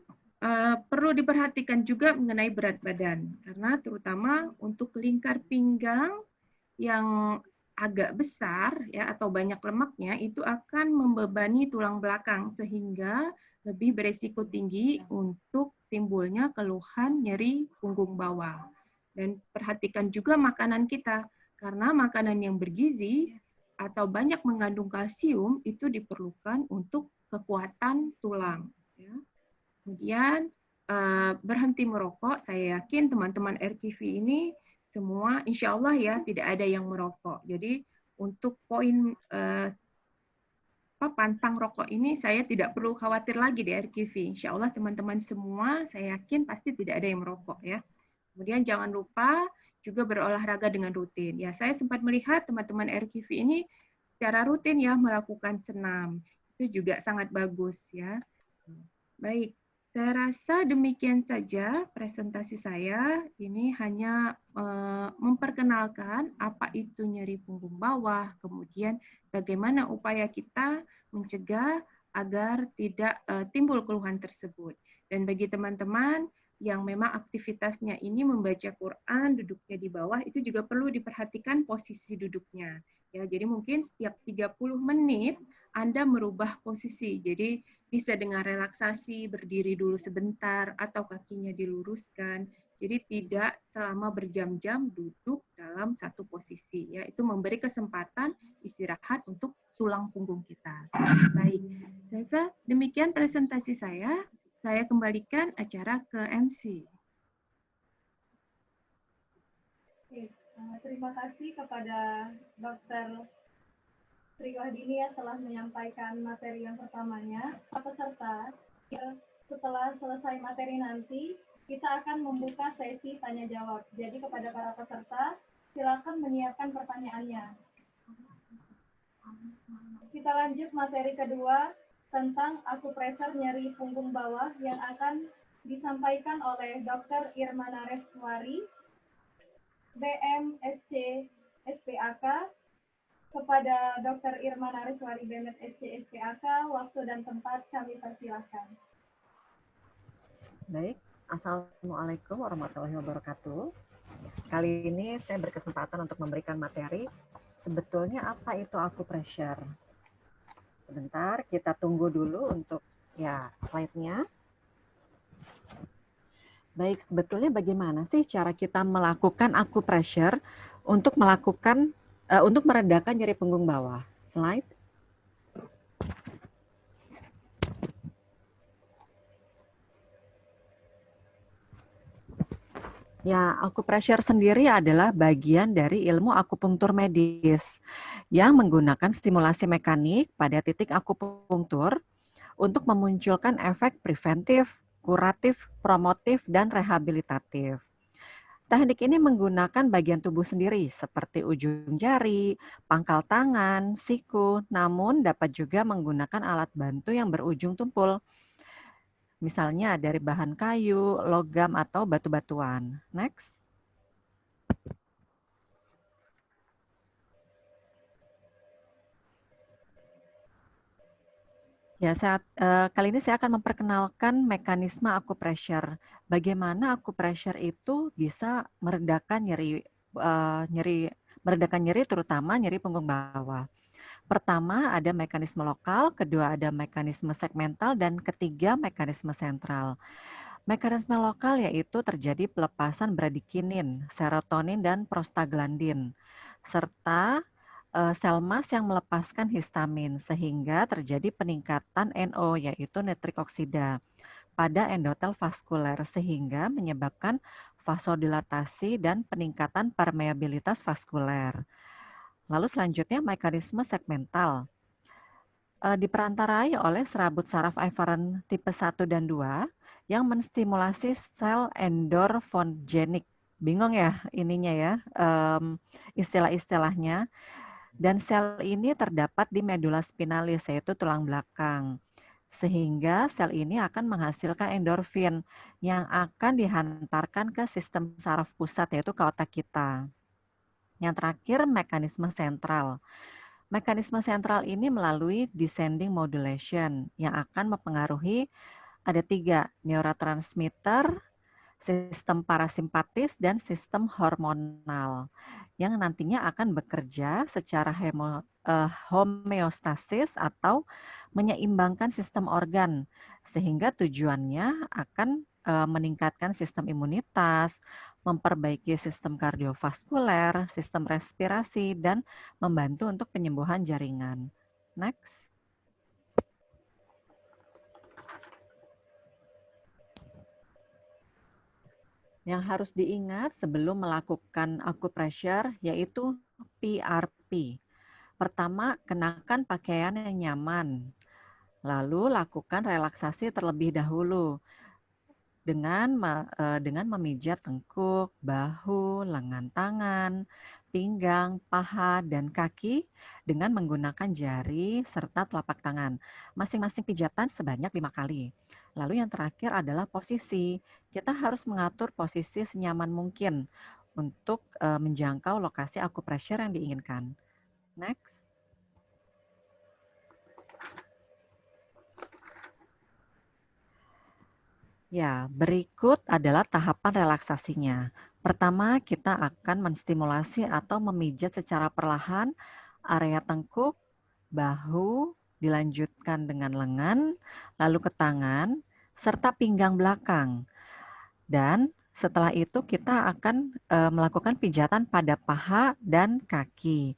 perlu diperhatikan juga mengenai berat badan, karena terutama untuk lingkar pinggang yang agak besar ya atau banyak lemaknya itu akan membebani tulang belakang sehingga lebih beresiko tinggi untuk timbulnya keluhan nyeri punggung bawah. Dan perhatikan juga makanan kita, karena makanan yang bergizi atau banyak mengandung kalsium itu diperlukan untuk kekuatan tulang. Ya. Kemudian berhenti merokok, saya yakin teman-teman RQV ini semua insya Allah ya tidak ada yang merokok. Jadi untuk poin pantang rokok ini saya tidak perlu khawatir lagi di RQV. Insya Allah teman-teman semua saya yakin pasti tidak ada yang merokok ya. Kemudian jangan lupa juga berolahraga dengan rutin. Ya saya sempat melihat teman-teman RQV ini secara rutin ya melakukan senam. Itu juga sangat bagus ya. Baik. Saya rasa demikian saja presentasi saya. Ini hanya memperkenalkan apa itu nyeri punggung bawah, kemudian bagaimana upaya kita mencegah agar tidak timbul keluhan tersebut. Dan bagi teman-teman yang memang aktivitasnya ini membaca Quran, duduknya di bawah, itu juga perlu diperhatikan posisi duduknya. Ya, jadi mungkin setiap 30 menit Anda merubah posisi. Jadi bisa dengan relaksasi, berdiri dulu sebentar, atau kakinya diluruskan. Jadi tidak selama berjam-jam duduk dalam satu posisi. Ya, itu memberi kesempatan istirahat untuk tulang punggung kita. Baik, saya rasa demikian presentasi saya. Saya kembalikan acara ke MC. Terima kasih kepada Dr. Sri Wahyudini yang telah menyampaikan materi yang pertamanya. Peserta, setelah selesai materi nanti, kita akan membuka sesi tanya jawab. Jadi kepada para peserta, silakan menyiapkan pertanyaannya. Kita lanjut materi kedua tentang akupresur nyeri punggung bawah yang akan disampaikan oleh Dr. Irma Nareswari, BMSC SPAK. Kepada Dr. Irma Nareswari, BMSC SPAK, waktu dan tempat kami persilahkan. Baik, Assalamualaikum warahmatullahi wabarakatuh. Kali ini saya berkesempatan untuk memberikan materi, sebetulnya apa itu akupresur. Sebentar, kita tunggu dulu untuk ya slide-nya. Baik, sebetulnya bagaimana sih cara kita melakukan akupresur untuk meredakan nyeri punggung bawah? Slide. Ya, akupresur sendiri adalah bagian dari ilmu akupunktur medis yang menggunakan stimulasi mekanik pada titik akupunktur untuk memunculkan efek preventif, kuratif, promotif, dan rehabilitatif. Teknik ini menggunakan bagian tubuh sendiri seperti ujung jari, pangkal tangan, siku, namun dapat juga menggunakan alat bantu yang berujung tumpul. Misalnya dari bahan kayu, logam, atau batu-batuan. Next. Ya, kali ini saya akan memperkenalkan mekanisme akupresur. Bagaimana akupresur itu bisa meredakan nyeri terutama nyeri punggung bawah. Pertama ada mekanisme lokal, kedua ada mekanisme segmental, dan ketiga mekanisme sentral. Mekanisme lokal yaitu terjadi pelepasan bradikinin, serotonin, dan prostaglandin, serta sel mas yang melepaskan histamin, sehingga terjadi peningkatan NO, yaitu nitrik oksida, pada endotel vaskuler, sehingga menyebabkan vasodilatasi dan peningkatan permeabilitas vaskuler. Lalu selanjutnya mekanisme segmental. Diperantarai oleh serabut saraf efferent tipe 1 dan 2 yang menstimulasi sel endorfogenik. Bingung ya ininya ya, istilah-istilahnya. Dan sel ini terdapat di medula spinalis, yaitu tulang belakang. Sehingga sel ini akan menghasilkan endorfin yang akan dihantarkan ke sistem saraf pusat, yaitu ke otak kita. Yang terakhir, mekanisme sentral. Mekanisme sentral ini melalui descending modulation yang akan mempengaruhi ada 3, neurotransmitter, sistem parasimpatis, dan sistem hormonal yang nantinya akan bekerja secara homeostasis atau menyeimbangkan sistem organ, sehingga tujuannya akan meningkatkan sistem imunitas, memperbaiki sistem kardiovaskuler, sistem respirasi, dan membantu untuk penyembuhan jaringan. Next. Yang harus diingat sebelum melakukan acupressure yaitu PRP. Pertama, kenakan pakaian yang nyaman. Lalu lakukan relaksasi terlebih dahulu dengan memijat tengkuk, bahu, lengan tangan, pinggang, paha, dan kaki dengan menggunakan jari serta telapak tangan. Masing-masing pijatan sebanyak 5 kali. Lalu yang terakhir adalah posisi. Kita harus mengatur posisi senyaman mungkin untuk menjangkau lokasi acupressure yang diinginkan. Next. Ya, berikut adalah tahapan relaksasinya. Pertama, kita akan menstimulasi atau memijat secara perlahan area tengkuk, bahu, dilanjutkan dengan lengan, lalu ke tangan, serta pinggang belakang. Dan setelah itu kita akan melakukan pijatan pada paha dan kaki.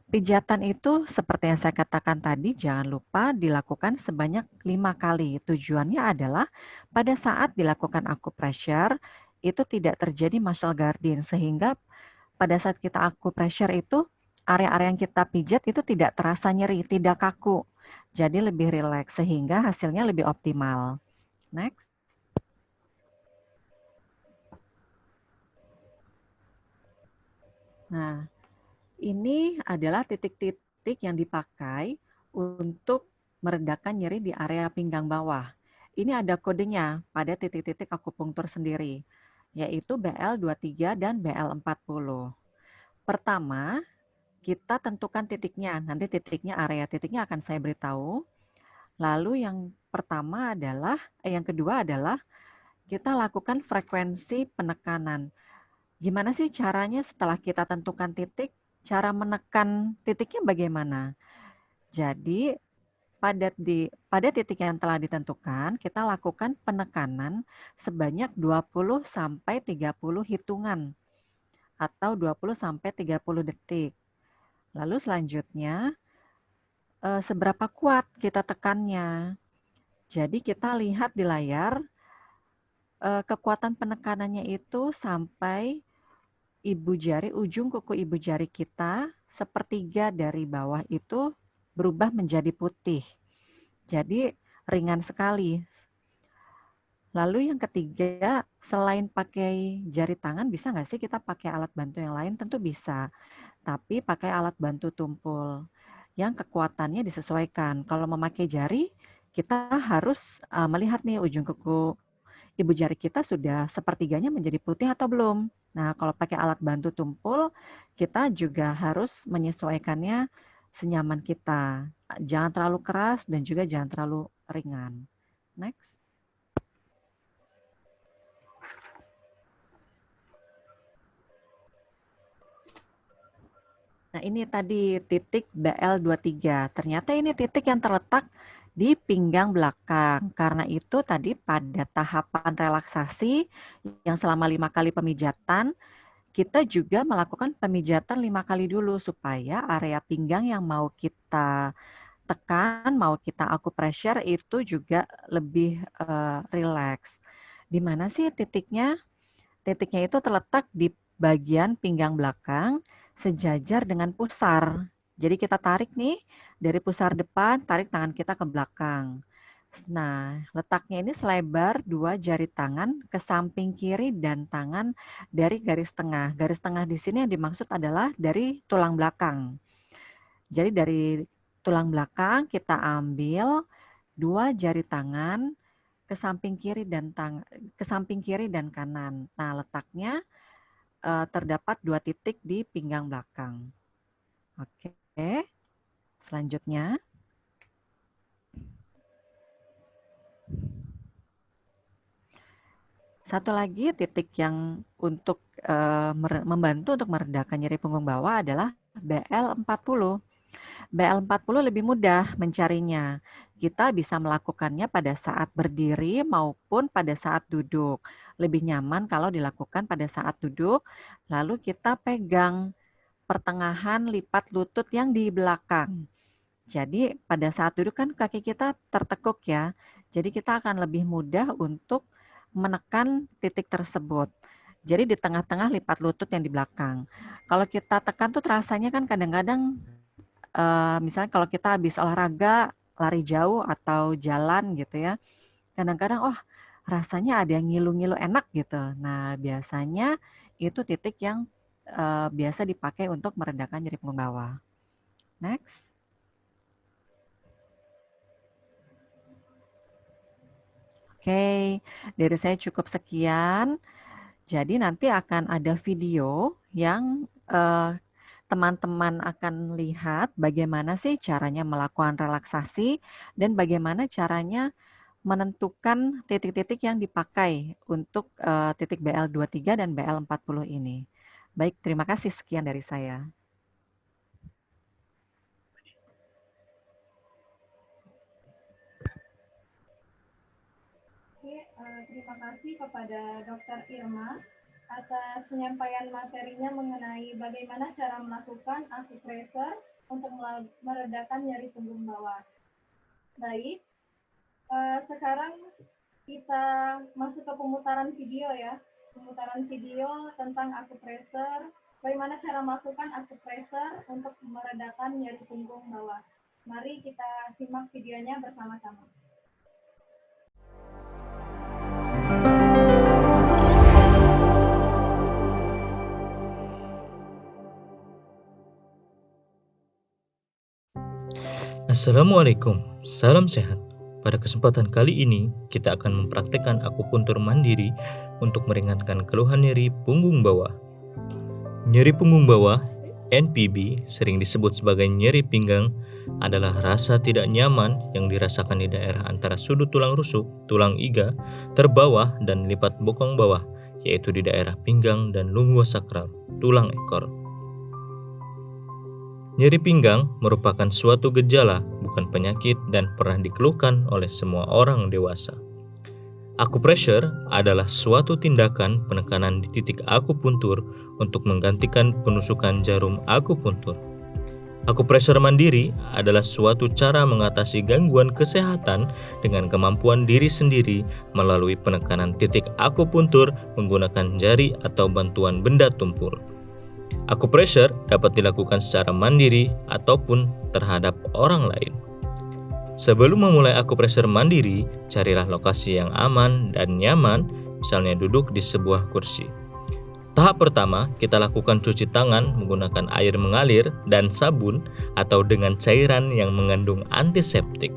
Pijatan itu seperti yang saya katakan tadi, jangan lupa dilakukan sebanyak 5 kali. Tujuannya adalah pada saat dilakukan acupressure itu tidak terjadi muscle guarding, sehingga pada saat kita acupressure itu area-area yang kita pijat itu tidak terasa nyeri, tidak kaku. Jadi lebih rileks sehingga hasilnya lebih optimal. Next. Nah, ini adalah titik-titik yang dipakai untuk meredakan nyeri di area pinggang bawah. Ini ada kodenya pada titik-titik akupunktur sendiri, yaitu BL23 dan BL40. Pertama, kita tentukan titiknya. Nanti area titiknya akan saya beritahu. Lalu yang kedua adalah kita lakukan frekuensi penekanan. Gimana sih caranya setelah kita tentukan titik? Cara menekan titiknya bagaimana? Jadi pada titik yang telah ditentukan, kita lakukan penekanan sebanyak 20 sampai 30 hitungan atau 20 sampai 30 detik. Lalu selanjutnya seberapa kuat kita tekannya. Jadi kita lihat di layar kekuatan penekanannya itu sampai ujung kuku ibu jari kita sepertiga dari bawah itu berubah menjadi putih. Jadi ringan sekali. Lalu yang ketiga, selain pakai jari tangan, bisa nggak sih kita pakai alat bantu yang lain? Tentu bisa, tapi pakai alat bantu tumpul yang kekuatannya disesuaikan. Kalau memakai jari, kita harus melihat nih ujung kuku ibu jari kita sudah sepertiganya menjadi putih atau belum. Nah, kalau pakai alat bantu tumpul, kita juga harus menyesuaikannya senyaman kita. Jangan terlalu keras dan juga jangan terlalu ringan. Next. Nah, ini tadi titik BL23. Ternyata ini titik yang terletak di pinggang belakang. Karena itu tadi pada tahapan relaksasi yang selama 5 kali pemijatan, kita juga melakukan pemijatan 5 kali dulu supaya area pinggang yang mau kita tekan, mau kita akupressure itu juga lebih rileks. Di mana sih titiknya? Titiknya itu terletak di bagian pinggang belakang sejajar dengan pusar. Jadi kita tarik nih dari pusar depan, tarik tangan kita ke belakang. Nah, letaknya ini selebar 2 jari tangan ke samping kiri dan tangan dari garis tengah. Garis tengah di sini yang dimaksud adalah dari tulang belakang. Jadi dari tulang belakang kita ambil 2 jari tangan ke samping kiri dan kanan. Nah, letaknya terdapat 2 titik di pinggang belakang. Oke, selanjutnya. Satu lagi titik yang untuk membantu untuk meredakan nyeri punggung bawah adalah BL40. BL40 lebih mudah mencarinya. Kita bisa melakukannya pada saat berdiri maupun pada saat duduk. Lebih nyaman kalau dilakukan pada saat duduk, lalu kita pegang pertengahan lipat lutut yang di belakang. Jadi pada saat duduk kan kaki kita tertekuk ya. Jadi kita akan lebih mudah untuk menekan titik tersebut. Jadi di tengah-tengah lipat lutut yang di belakang. Kalau kita tekan tuh rasanya kan kadang-kadang misalnya kalau kita habis olahraga, lari jauh atau jalan gitu ya. Kadang-kadang rasanya ada yang ngilu-ngilu enak gitu. Nah, biasanya itu titik yang biasa dipakai untuk meredakan nyeri punggung bawah. Next. Oke, dari saya cukup sekian. Jadi nanti akan ada video yang teman-teman akan lihat bagaimana sih caranya melakukan relaksasi dan bagaimana caranya menentukan titik-titik yang dipakai untuk titik BL23 dan BL40 ini. Baik, terima kasih, sekian dari saya. Terima kasih kepada Dr. Irma atas penyampaian materinya mengenai bagaimana cara melakukan akupressure untuk meredakan nyeri punggung bawah. Baik, sekarang kita masuk ke pemutaran video ya. Pemutaran video tentang akupressure, bagaimana cara melakukan akupressure untuk meredakan nyeri punggung bawah. Mari kita simak videonya bersama-sama. Assalamualaikum, salam sehat. Pada kesempatan kali ini, kita akan mempraktikkan akupuntur mandiri untuk meringankan keluhan nyeri punggung bawah. Nyeri punggung bawah, NPB, sering disebut sebagai nyeri pinggang, adalah rasa tidak nyaman yang dirasakan di daerah antara sudut tulang rusuk, tulang iga, terbawah, dan lipat bokong bawah, yaitu di daerah pinggang dan lumbosakral, tulang ekor. Nyeri pinggang merupakan suatu gejala, bukan penyakit, dan pernah dikeluhkan oleh semua orang dewasa. Akupressure adalah suatu tindakan penekanan di titik akupuntur untuk menggantikan penusukan jarum akupuntur. Akupressure mandiri adalah suatu cara mengatasi gangguan kesehatan dengan kemampuan diri sendiri melalui penekanan titik akupuntur menggunakan jari atau bantuan benda tumpul. Akupressure dapat dilakukan secara mandiri ataupun terhadap orang lain. Sebelum memulai akupressure mandiri, carilah lokasi yang aman dan nyaman, misalnya duduk di sebuah kursi. Tahap pertama, kita lakukan cuci tangan menggunakan air mengalir dan sabun atau dengan cairan yang mengandung antiseptik.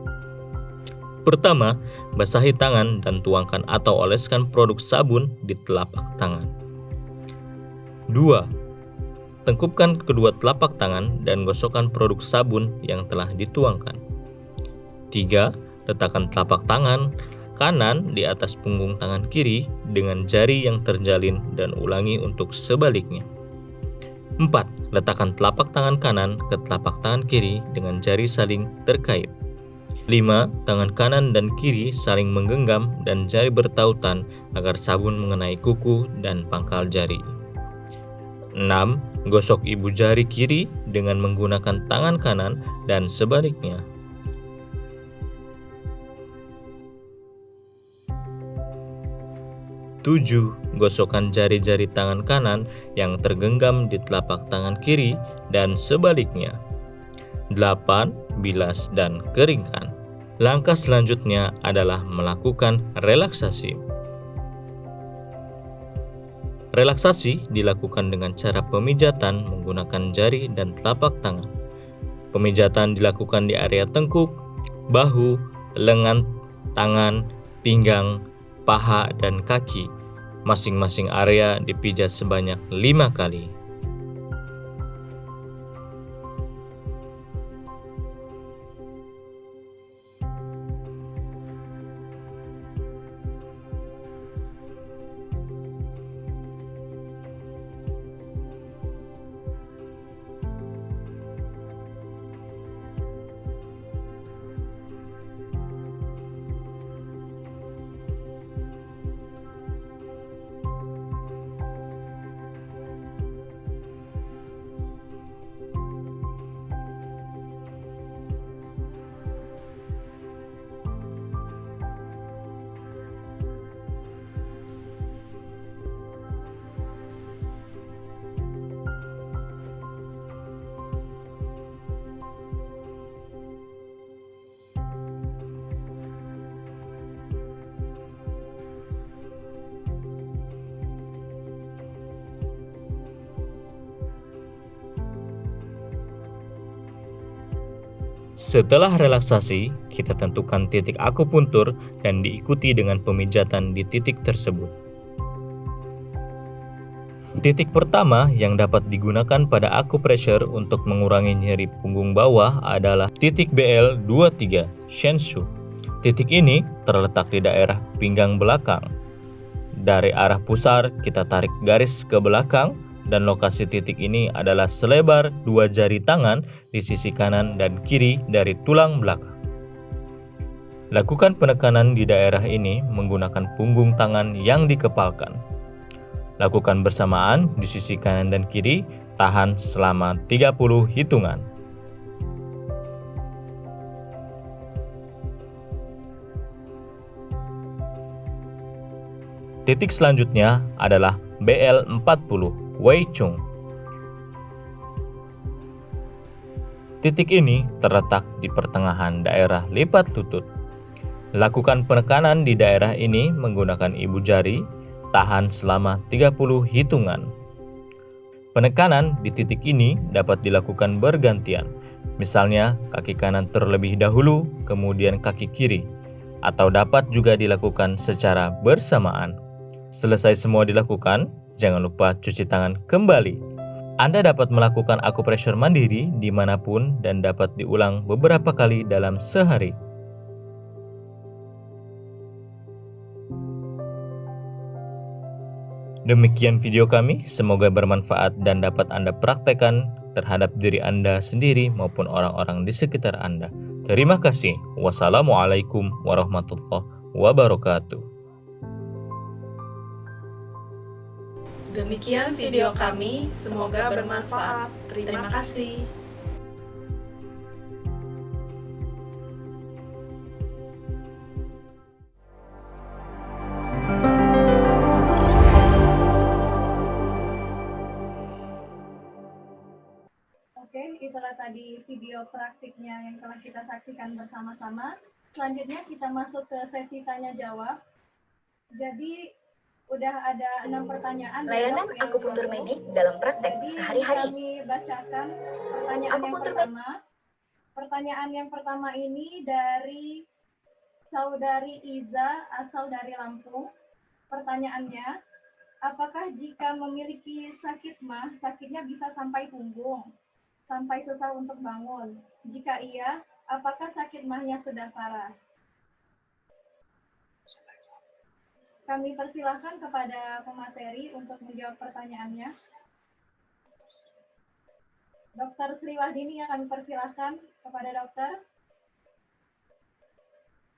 Pertama, basahi tangan dan tuangkan atau oleskan produk sabun di telapak tangan. 2. Tengkupkan kedua telapak tangan dan gosokkan produk sabun yang telah dituangkan. 3. Letakkan telapak tangan kanan di atas punggung tangan kiri dengan jari yang terjalin dan ulangi untuk sebaliknya. 4. Letakkan telapak tangan kanan ke telapak tangan kiri dengan jari saling terkait. 5. Tangan kanan dan kiri saling menggenggam dan jari bertautan agar sabun mengenai kuku dan pangkal jari. 6. Gosok ibu jari kiri dengan menggunakan tangan kanan dan sebaliknya. 7. Gosokkan jari-jari tangan kanan yang tergenggam di telapak tangan kiri dan sebaliknya. 8. Bilas dan keringkan. Langkah selanjutnya adalah melakukan relaksasi. Relaksasi dilakukan dengan cara pemijatan menggunakan jari dan telapak tangan. Pemijatan dilakukan di area tengkuk, bahu, lengan, tangan, pinggang, paha, dan kaki. Masing-masing area dipijat sebanyak 5 kali. Setelah relaksasi, kita tentukan titik akupuntur dan diikuti dengan pemijatan di titik tersebut. Titik pertama yang dapat digunakan pada acupressure untuk mengurangi nyeri punggung bawah adalah titik BL23, Shenshu. Titik ini terletak di daerah pinggang belakang. Dari arah pusar, kita tarik garis ke belakang, dan lokasi titik ini adalah selebar 2 jari tangan di sisi kanan dan kiri dari tulang belakang. Lakukan penekanan di daerah ini menggunakan punggung tangan yang dikepalkan. Lakukan bersamaan di sisi kanan dan kiri, tahan selama 30 hitungan. Titik selanjutnya adalah BL40, Wei Chung. Titik ini terletak di pertengahan daerah lipat lutut. Lakukan penekanan di daerah ini menggunakan ibu jari, tahan selama 30 hitungan. Penekanan di titik ini dapat dilakukan bergantian, misalnya kaki kanan terlebih dahulu, kemudian kaki kiri, atau dapat juga dilakukan secara bersamaan. Selesai semua dilakukan, jangan lupa cuci tangan kembali. Anda dapat melakukan acupressure mandiri dimanapun dan dapat diulang beberapa kali dalam sehari. Demikian video kami, semoga bermanfaat dan dapat Anda praktekkan terhadap diri Anda sendiri maupun orang-orang di sekitar Anda. Terima kasih. Wassalamualaikum warahmatullahi wabarakatuh. Demikian video kami, semoga bermanfaat. Terima kasih. Oke, itulah tadi video praktiknya yang telah kita saksikan bersama-sama. Selanjutnya kita masuk ke sesi tanya jawab. Jadi udah ada 6 pertanyaan. Layanan akupuntur medik dalam praktek sehari-hari. Kami bacakan pertanyaan yang pertama. Pertanyaan yang pertama ini dari Saudari Iza, asal dari Lampung. Pertanyaannya, apakah jika memiliki sakit mah, sakitnya bisa sampai punggung, sampai susah untuk bangun? Jika iya, apakah sakit mahnya sudah parah? Kami persilahkan kepada pemateri untuk menjawab pertanyaannya. Dokter Sri Wahyuni yang kami persilahkan kepada dokter.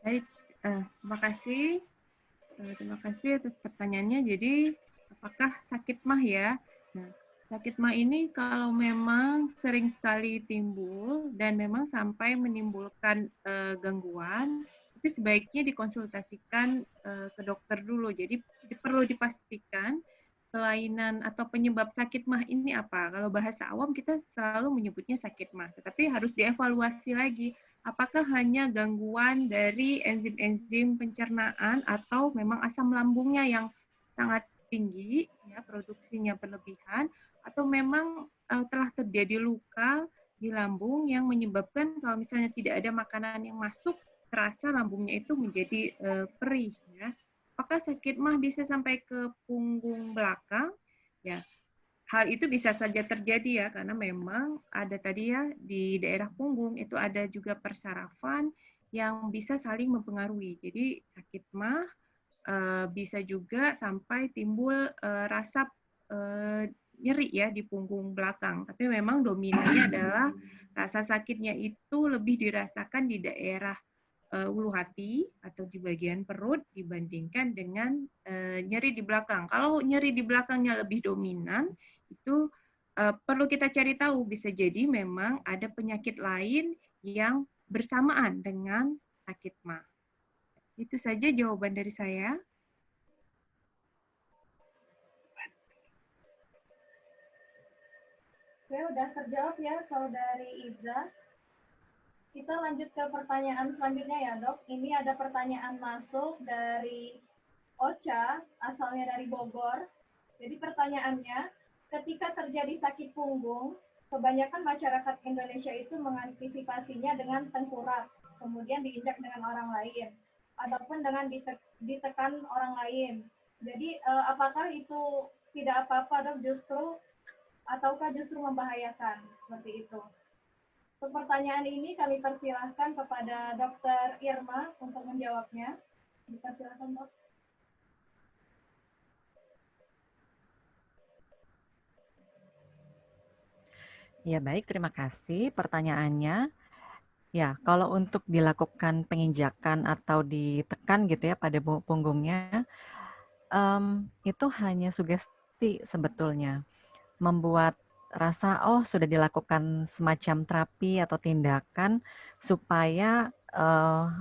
Baik, terima kasih. Terima kasih atas pertanyaannya. Jadi, apakah sakit MAH ya? Nah, sakit MAH ini kalau memang sering sekali timbul dan memang sampai menimbulkan gangguan, itu sebaiknya dikonsultasikan ke dokter dulu. Jadi, perlu dipastikan kelainan atau penyebab sakit MAH ini apa. Kalau bahasa awam kita selalu menyebutnya sakit MAH, tetapi harus dievaluasi lagi. Apakah hanya gangguan dari enzim-enzim pencernaan atau memang asam lambungnya yang sangat tinggi, ya, produksinya berlebihan, atau memang telah terjadi luka di lambung yang menyebabkan kalau misalnya tidak ada makanan yang masuk, terasa lambungnya itu menjadi perih. Ya. Apakah sakit MAH bisa sampai ke punggung belakang? Ya, hal itu bisa saja terjadi ya, karena memang ada tadi ya di daerah punggung itu ada juga persarafan yang bisa saling mempengaruhi. Jadi sakit MAH bisa juga sampai timbul rasa nyeri ya di punggung belakang. Tapi memang dominannya adalah rasa sakitnya itu lebih dirasakan di daerah ulu hati atau di bagian perut dibandingkan dengan nyeri di belakang. Kalau nyeri di belakangnya lebih dominan, itu perlu kita cari tahu, bisa jadi memang ada penyakit lain yang bersamaan dengan sakit MAH. Itu saja jawaban dari saya. Oke, udah terjawab ya Saudari Iza. Kita lanjut ke pertanyaan selanjutnya ya dok. Ini ada pertanyaan masuk dari Ocha, asalnya dari Bogor. Jadi pertanyaannya, ketika terjadi sakit punggung, kebanyakan masyarakat Indonesia itu mengantisipasinya dengan tengkurap, kemudian diinjak dengan orang lain, ataupun dengan ditekan orang lain. Jadi apakah itu tidak apa-apa dok justru, ataukah justru membahayakan seperti itu? Untuk pertanyaan ini kami persilahkan kepada Dr. Irma untuk menjawabnya. Dipersilahkan dok. Ya baik, terima kasih pertanyaannya. Ya, kalau untuk dilakukan penginjakan atau ditekan gitu ya pada punggungnya, itu hanya sugesti sebetulnya. Membuat rasa, oh sudah dilakukan semacam terapi atau tindakan supaya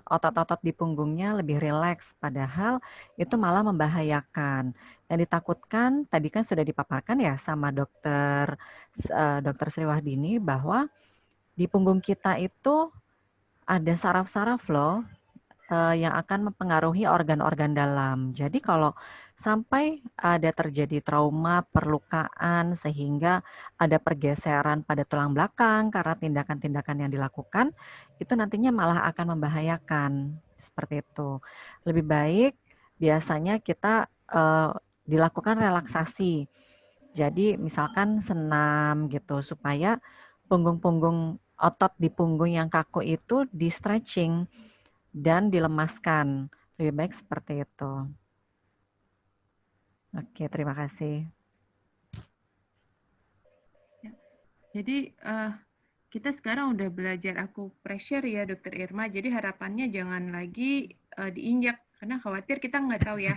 otot-otot di punggungnya lebih rileks. Padahal itu malah membahayakan. Yang ditakutkan, tadi kan sudah dipaparkan ya sama dokter Sri Wahyuni bahwa di punggung kita itu ada saraf-saraf loh yang akan mempengaruhi organ-organ dalam. Jadi kalau sampai ada terjadi trauma, perlukaan, sehingga ada pergeseran pada tulang belakang karena tindakan-tindakan yang dilakukan, itu nantinya malah akan membahayakan. Seperti itu. Lebih baik biasanya kita dilakukan relaksasi. Jadi misalkan senam gitu, supaya punggung-punggung otot di punggung yang kaku itu di stretching dan dilemaskan. Lebih baik seperti itu. Oke, terima kasih. Jadi kita sekarang udah belajar acupressure ya Dokter Irma. Jadi harapannya jangan lagi diinjak karena khawatir kita nggak tahu ya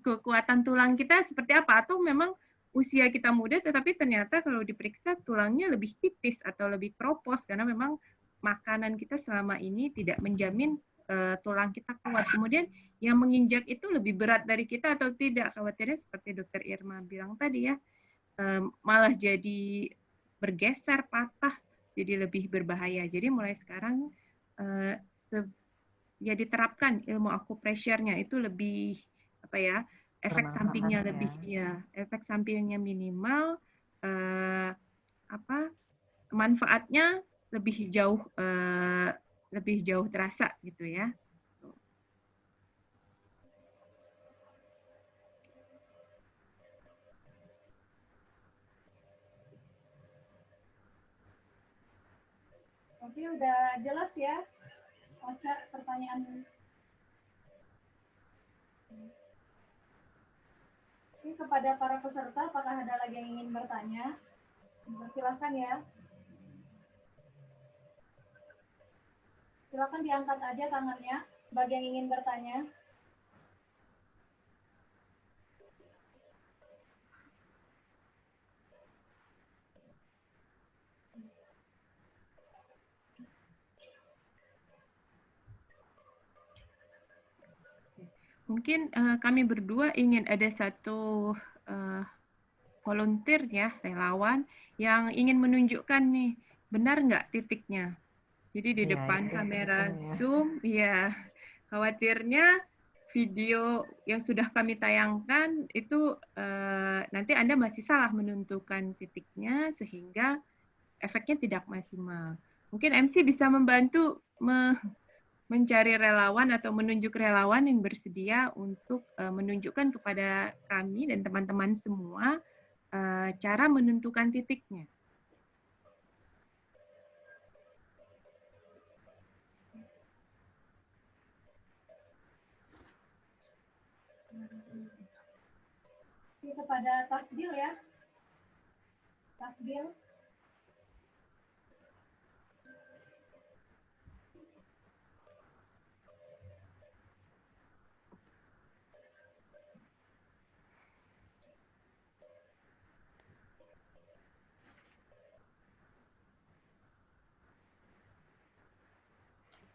kekuatan tulang kita seperti apa, atau memang usia kita muda tetapi ternyata kalau diperiksa tulangnya lebih tipis atau lebih kropos karena memang makanan kita selama ini tidak menjamin tulang kita kuat. Kemudian yang menginjak itu lebih berat dari kita atau tidak, khawatirnya seperti Dokter Irma bilang tadi ya, malah jadi bergeser, patah, jadi lebih berbahaya. Jadi mulai sekarang ya diterapkan ilmu acupressure-nya itu lebih apa ya, efek sampingnya lebih ya, efek sampingnya minimal, manfaatnya lebih jauh terasa gitu ya. Oke, udah jelas ya, Ocha, pertanyaan. Oke, kepada para peserta, apakah ada lagi yang ingin bertanya? Silahkan ya. Silakan diangkat aja tangannya bagi yang ingin bertanya. Mungkin kami berdua ingin ada satu volunteer ya, relawan yang ingin menunjukkan nih, benar nggak titiknya. Jadi di depan kamera Zoom, ya khawatirnya video yang sudah kami tayangkan itu nanti Anda masih salah menentukan titiknya sehingga efeknya tidak maksimal. Mungkin MC bisa membantu mencari relawan atau menunjuk relawan yang bersedia untuk menunjukkan kepada kami dan teman-teman semua cara menentukan titiknya. Ini kepada Takdil ya. Takdil.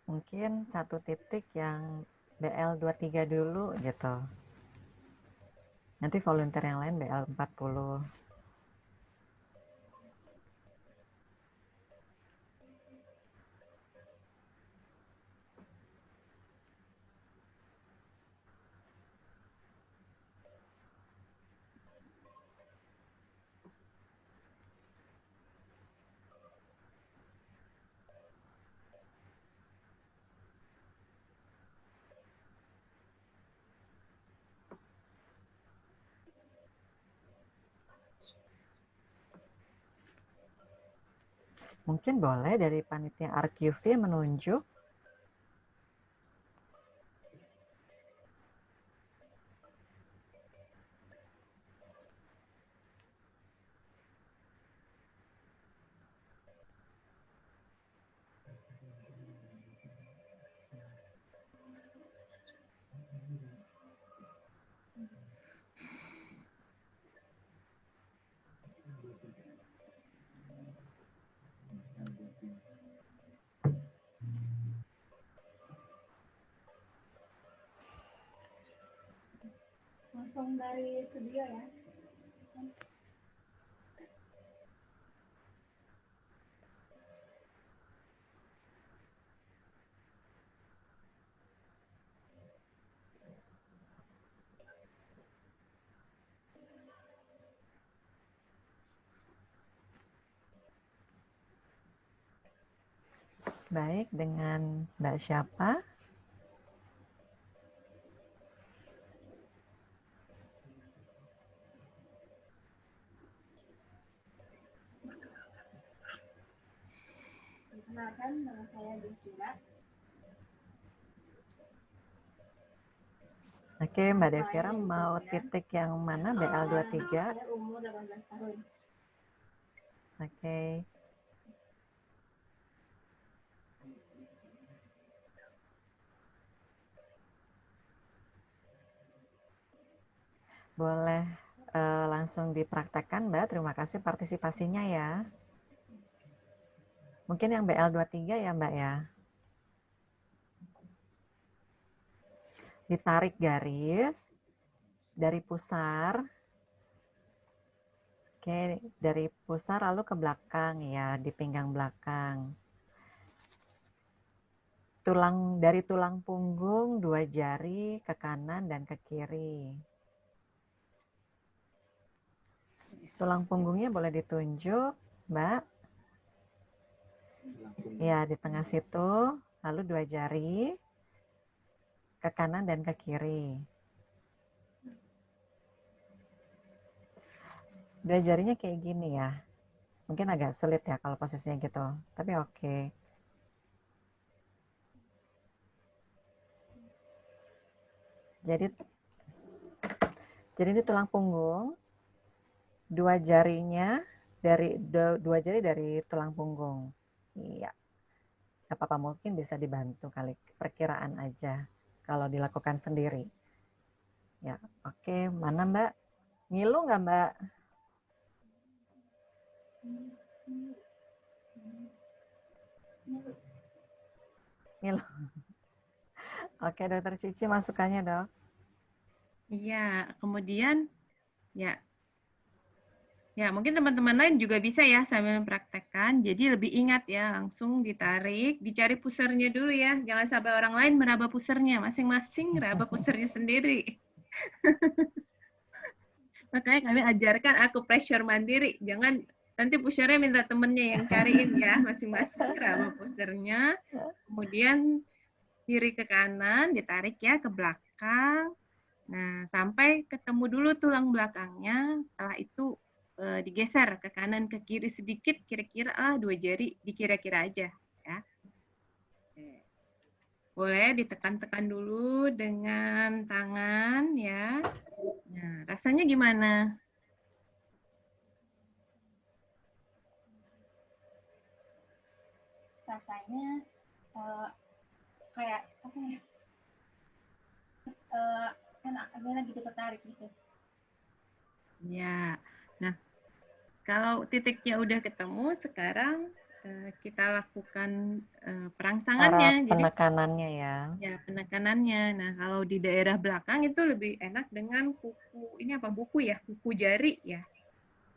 Mungkin satu titik yang BL23 dulu gitu. Nanti volunteer yang lain BL40. Mungkin boleh dari panitia RQV menunjuk. Langsung dari studio ya. Baik, dengan Mbak siapa? Perkenalkan, nama saya Devira. Oke, Mbak Devira mau titik yang mana? BL23? Saya umur 18 tahun. Oke. Boleh langsung dipraktekkan, Mbak. Terima kasih partisipasinya ya. Mungkin yang BL23 ya, Mbak ya. Ditarik garis dari pusar. Oke, dari pusar lalu ke belakang ya, di pinggang belakang. Dari tulang punggung 2 jari ke kanan dan ke kiri. Tulang punggungnya boleh ditunjuk, Mbak. Ya, di tengah situ, lalu 2 jari ke kanan dan ke kiri. 2 jarinya kayak gini ya. Mungkin agak sulit ya kalau posisinya gitu, tapi oke. Jadi ini tulang punggung, 2 jarinya dari 2 jari dari tulang punggung. Iya. jika Papa mungkin bisa dibantu kali, perkiraan aja kalau dilakukan sendiri. Ya, oke. Mana Mbak? Ngilu nggak Mbak? Ngilu. Oke, Dokter Cici masukannya, Dok. Iya, kemudian ya mungkin teman-teman lain juga bisa ya sambil mempraktekkan. Jadi lebih ingat ya, langsung ditarik, dicari pusernya dulu ya. Jangan sampai orang lain meraba pusernya, masing-masing raba pusernya sendiri. Makanya kami ajarkan acupressure mandiri. Jangan nanti pusernya minta temennya yang cariin ya, masing-masing raba pusernya. Kemudian kiri ke kanan, ditarik ya ke belakang. Nah, sampai ketemu dulu tulang belakangnya. Setelah itu digeser ke kanan ke kiri sedikit, kira-kira 2 jari dikira-kira aja ya. Boleh ditekan-tekan dulu dengan tangan ya. Nah, rasanya gimana? Rasanya kayak apa ya? Enak gitu, tertarik gitu. Ya. Nah, kalau titiknya udah ketemu, sekarang kita lakukan perangsangannya. Penekanannya ya. Ya, penekanannya. Nah, kalau di daerah belakang itu lebih enak dengan kuku, ini apa, buku ya, kuku jari ya.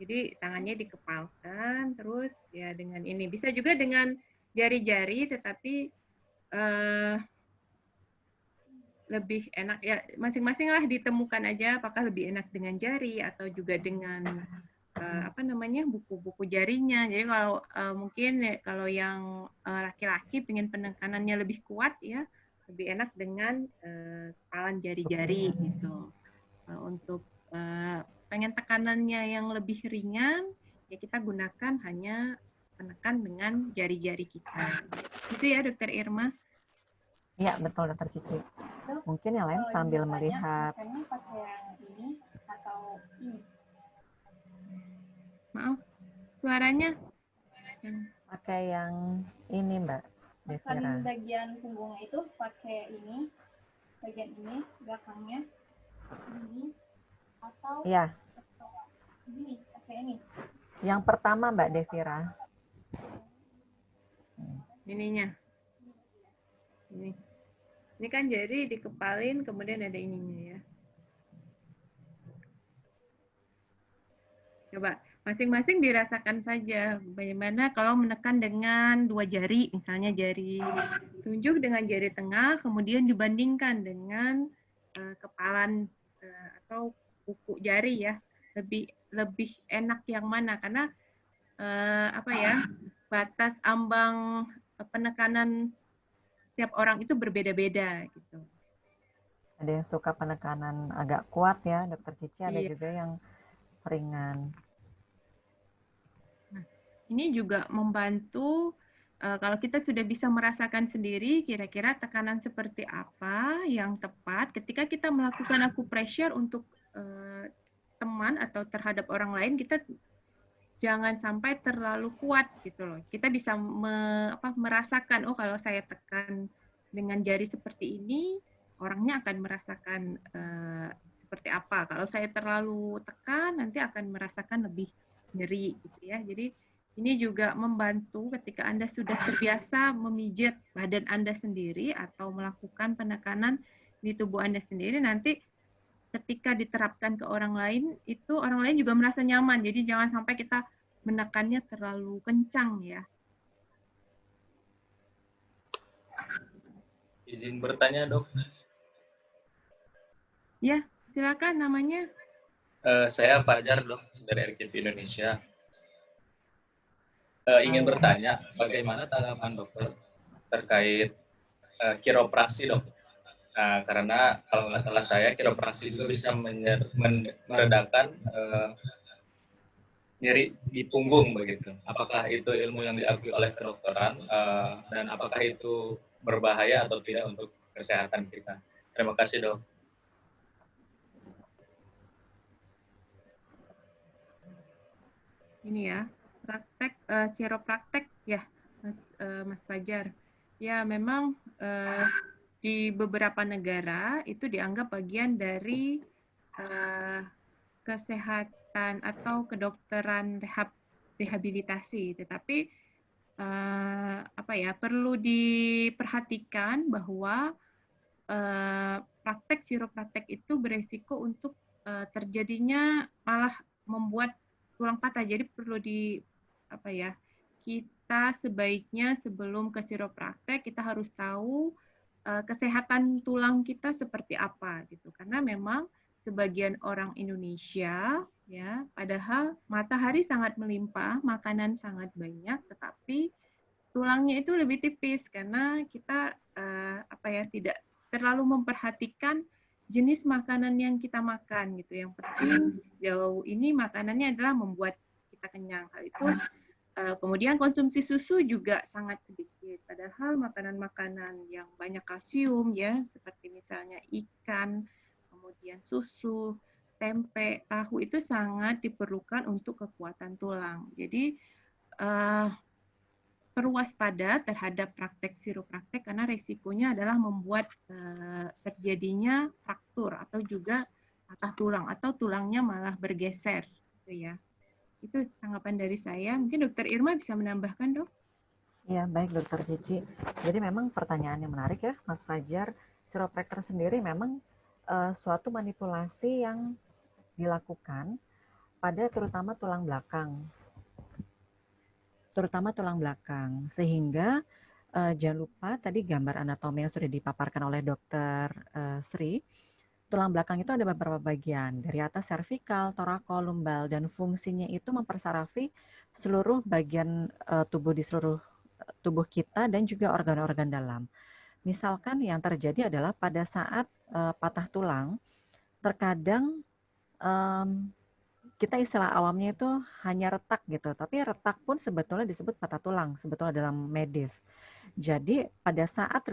Jadi tangannya dikepalkan, terus ya dengan ini. Bisa juga dengan jari-jari, tetapi lebih enak ya, masing-masing lah ditemukan aja apakah lebih enak dengan jari atau juga dengan buku-buku jarinya. Jadi kalau mungkin ya, kalau yang laki-laki pengen penekanannya lebih kuat ya, lebih enak dengan kepalan jari-jari gitu. Untuk pengen tekanannya yang lebih ringan, ya kita gunakan hanya penekan dengan jari-jari kita. Itu ya, Dokter Irma. Iya, betul, Dokter Cici. Mungkin yang lain sambil melihat. Pakai yang ini atau ini? Maaf, suaranya. Pakai yang ini, Mbak Devira. Kan bagian punggungnya itu pakai ini, bagian ini, belakangnya. Ini, atau ya. Ini, pakai ini. Yang pertama, Mbak Devira. Ininya. Ini kan jari dikepalin, kemudian ada ininya ya. Coba masing-masing dirasakan saja bagaimana kalau menekan dengan 2 jari, misalnya jari tunjuk dengan jari tengah, kemudian dibandingkan dengan kepalan atau kuku jari ya. Lebih enak yang mana? Karena batas ambang penekanan setiap orang itu berbeda-beda gitu. Ada yang suka penekanan agak kuat ya, Dokter Cici, ada juga yang ringan. Nah, ini juga membantu kalau kita sudah bisa merasakan sendiri kira-kira tekanan seperti apa yang tepat ketika kita melakukan acupressure untuk teman atau terhadap orang lain, kita jangan sampai terlalu kuat gitu loh. Kita bisa merasakan, oh kalau saya tekan dengan jari seperti ini, orangnya akan merasakan seperti apa. Kalau saya terlalu tekan, nanti akan merasakan lebih nyeri gitu ya. Jadi ini juga membantu ketika Anda sudah terbiasa memijat badan Anda sendiri atau melakukan penekanan di tubuh Anda sendiri, nanti ketika diterapkan ke orang lain, itu orang lain juga merasa nyaman. Jadi jangan sampai kita menekannya terlalu kencang ya. Izin bertanya, Dok. Ya, silakan namanya. Saya Fajar, Dok, dari RKV Indonesia. Ingin bertanya, bagaimana tanggapan dokter terkait kiropraksi, Dok? Karena kalau nggak salah saya, kiropraksi juga bisa meredakan nyeri di punggung begitu. Apakah itu ilmu yang diakui oleh kedokteran dan apakah itu berbahaya atau tidak untuk kesehatan kita? Terima kasih, Dok. Ini ya, praktek chiropraktek ya, Mas Fajar. Ya, memang di beberapa negara itu dianggap bagian dari kesehatan atau kedokteran rehabilitasi. Tetapi perlu diperhatikan bahwa praktek chiropraktek itu beresiko untuk terjadinya malah membuat tulang patah. Jadi perlu kita sebaiknya sebelum ke chiropraktek kita harus tahu kesehatan tulang kita seperti apa gitu. Karena memang sebagian orang Indonesia ya, padahal matahari sangat melimpah, makanan sangat banyak, tetapi tulangnya itu lebih tipis karena kita tidak terlalu memperhatikan jenis makanan yang kita makan gitu. Yang penting sejauh ini makanannya adalah membuat kita kenyang. Hal itu kemudian konsumsi susu juga sangat sedikit. Padahal makanan-makanan yang banyak kalsium ya, seperti misalnya ikan, kemudian susu, tempe, tahu itu sangat diperlukan untuk kekuatan tulang. Jadi perlu waspada terhadap praktek chiropraktek karena resikonya adalah membuat terjadinya fraktur atau juga patah tulang atau tulangnya malah bergeser gitu ya. Itu tanggapan dari saya. Mungkin Dokter Irma bisa menambahkan, Dok? Ya, baik Dokter Cici. Jadi memang pertanyaan yang menarik ya, Mas Fajar. Chiropractor sendiri memang suatu manipulasi yang dilakukan pada terutama tulang belakang, sehingga jangan lupa tadi gambar anatomi yang sudah dipaparkan oleh Dokter Sri. Tulang belakang itu ada beberapa bagian, dari atas servikal, torakol, lumbal, dan fungsinya itu mempersarafi seluruh bagian tubuh di seluruh tubuh kita dan juga organ-organ dalam. Misalkan yang terjadi adalah pada saat patah tulang, terkadang kita istilah awamnya itu hanya retak gitu, tapi retak pun sebetulnya disebut patah tulang sebetulnya dalam medis. Jadi pada saat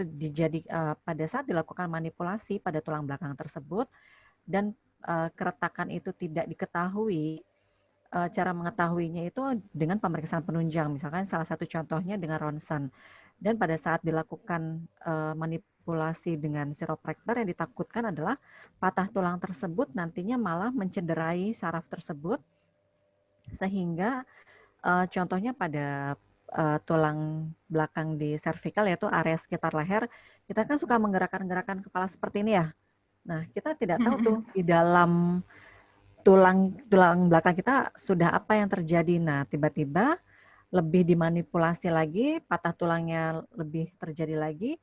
dilakukan manipulasi pada tulang belakang tersebut dan keretakan itu tidak diketahui, cara mengetahuinya itu dengan pemeriksaan penunjang, misalkan salah satu contohnya dengan ronsen. Dan pada saat dilakukan manipulasi dengan chiropractor yang ditakutkan adalah patah tulang tersebut nantinya malah mencederai saraf tersebut, sehingga contohnya pada tulang belakang di servikal yaitu area sekitar leher, kita kan suka menggerakkan kepala seperti ini ya. Nah, kita tidak tahu tuh di dalam tulang belakang kita sudah apa yang terjadi. Nah, tiba-tiba lebih dimanipulasi lagi, patah tulangnya lebih terjadi lagi,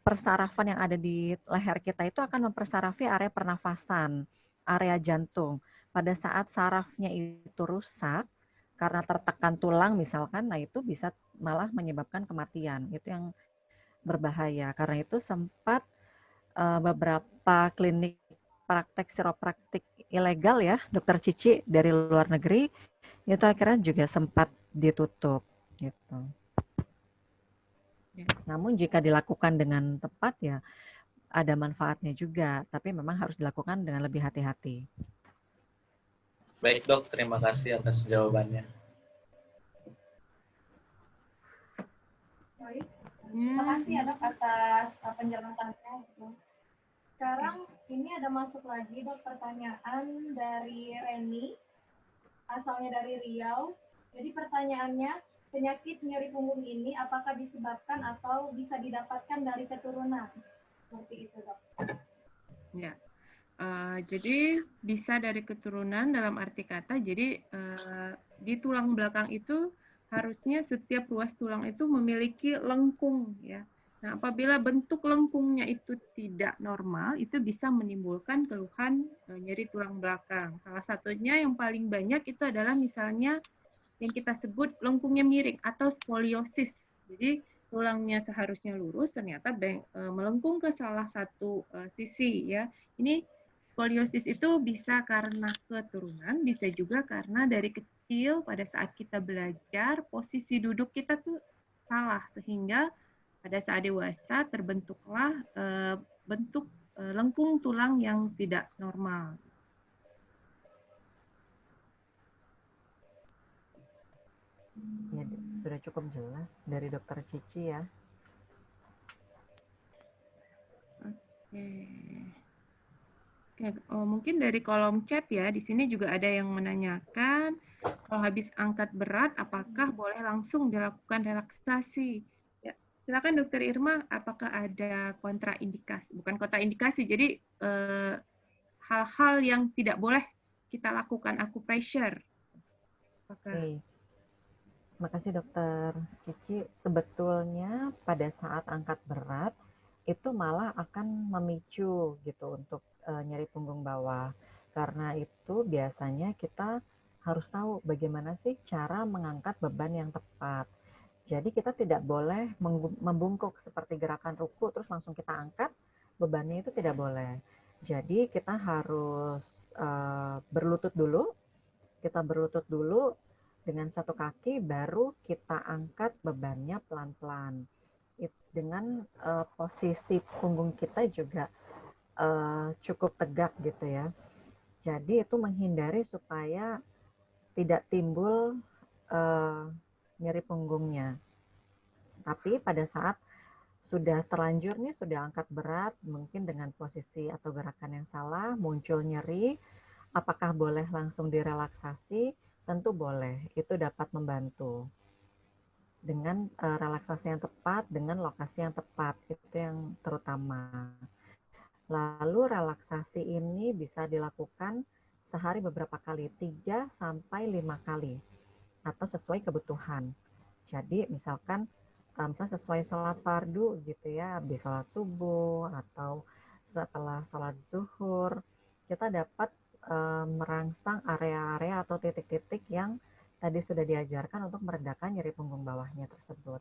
persarafan yang ada di leher kita itu akan mempersarafi area pernafasan, area jantung. Pada saat sarafnya itu rusak, karena tertekan tulang misalkan, nah itu bisa malah menyebabkan kematian. Itu yang berbahaya. Karena itu sempat beberapa klinik praktek chiropraktik ilegal ya, Dokter Cici dari luar negeri, itu akhirnya juga sempat ditutup gitu. Namun jika dilakukan dengan tepat ya ada manfaatnya juga, tapi memang harus dilakukan dengan lebih hati-hati. Baik Dok, terima kasih atas jawabannya. Baik, terima kasih ya Dok atas penjelasannya. Sekarang ini ada masuk lagi Dok pertanyaan dari Reni, asalnya dari Riau. Jadi pertanyaannya, penyakit nyeri punggung ini apakah disebabkan atau bisa didapatkan dari keturunan? Seperti itu Dok. Ya, jadi bisa dari keturunan dalam arti kata, jadi di tulang belakang itu harusnya setiap ruas tulang itu memiliki lengkung ya. Nah, apabila bentuk lengkungnya itu tidak normal, itu bisa menimbulkan keluhan nyeri tulang belakang. Salah satunya yang paling banyak itu adalah misalnya yang kita sebut lengkungnya miring atau skoliosis. Jadi tulangnya seharusnya lurus, ternyata melengkung ke salah satu sisi ya. Ini skoliosis itu bisa karena keturunan, bisa juga karena dari kecil pada saat kita belajar posisi duduk kita tuh salah, sehingga pada saat dewasa terbentuklah bentuk lengkung tulang yang tidak normal. Ya, sudah cukup jelas dari Dokter Cici ya. Mungkin dari kolom chat ya, di sini juga ada yang menanyakan, kalau habis angkat berat, apakah boleh langsung dilakukan relaksasi? Ya, silakan Dokter Irma, apakah ada kontraindikasi? Bukan kontraindikasi, jadi hal-hal yang tidak boleh kita lakukan acupressure. Apakah? Oke. Makasih Dokter Cici. Sebetulnya pada saat angkat berat itu malah akan memicu gitu untuk nyeri punggung bawah. Karena itu biasanya kita harus tahu bagaimana sih cara mengangkat beban yang tepat. Jadi kita tidak boleh membungkuk seperti gerakan ruku terus langsung kita angkat, bebannya itu tidak boleh. Jadi kita harus berlutut dulu. Kita berlutut dulu dengan satu kaki, baru kita angkat bebannya pelan-pelan. Dengan posisi punggung kita juga cukup tegak gitu ya. Jadi itu menghindari supaya tidak timbul nyeri punggungnya. Tapi pada saat sudah terlanjur nih, sudah angkat berat, mungkin dengan posisi atau gerakan yang salah, muncul nyeri, apakah boleh langsung direlaksasi? Tentu boleh, itu dapat membantu. Dengan relaksasi yang tepat, dengan lokasi yang tepat, itu yang terutama. Lalu relaksasi ini bisa dilakukan sehari beberapa kali, 3-5 kali, atau sesuai kebutuhan. Jadi misalkan misalnya sesuai sholat fardu gitu ya, habis sholat subuh atau setelah sholat zuhur, kita dapat merangsang area-area atau titik-titik yang tadi sudah diajarkan untuk meredakan nyeri punggung bawahnya tersebut.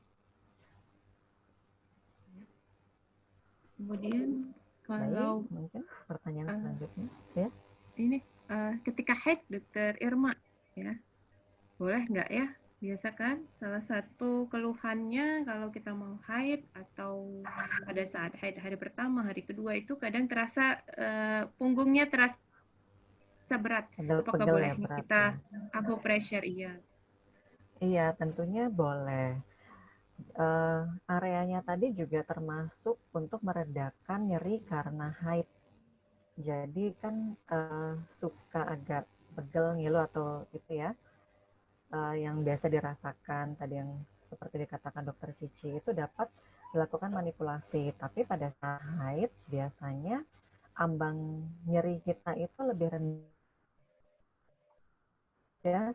Kemudian kalau baik, mungkin pertanyaan selanjutnya ya. Ini ketika haid Dokter Irma ya, boleh nggak ya? Biasa kan salah satu keluhannya kalau kita mau haid atau pada saat haid hari pertama, hari kedua itu kadang terasa punggungnya terasa berat. Apakah boleh ya, berat, kita ya. acupressure? Iya. Iya, tentunya boleh. Areanya tadi juga termasuk untuk meredakan nyeri karena haid. Jadi kan suka agak pegel, ngilu atau itu ya, yang biasa dirasakan tadi yang seperti dikatakan Dokter Cici, itu dapat dilakukan manipulasi. Tapi pada saat haid biasanya ambang nyeri kita itu lebih rendah,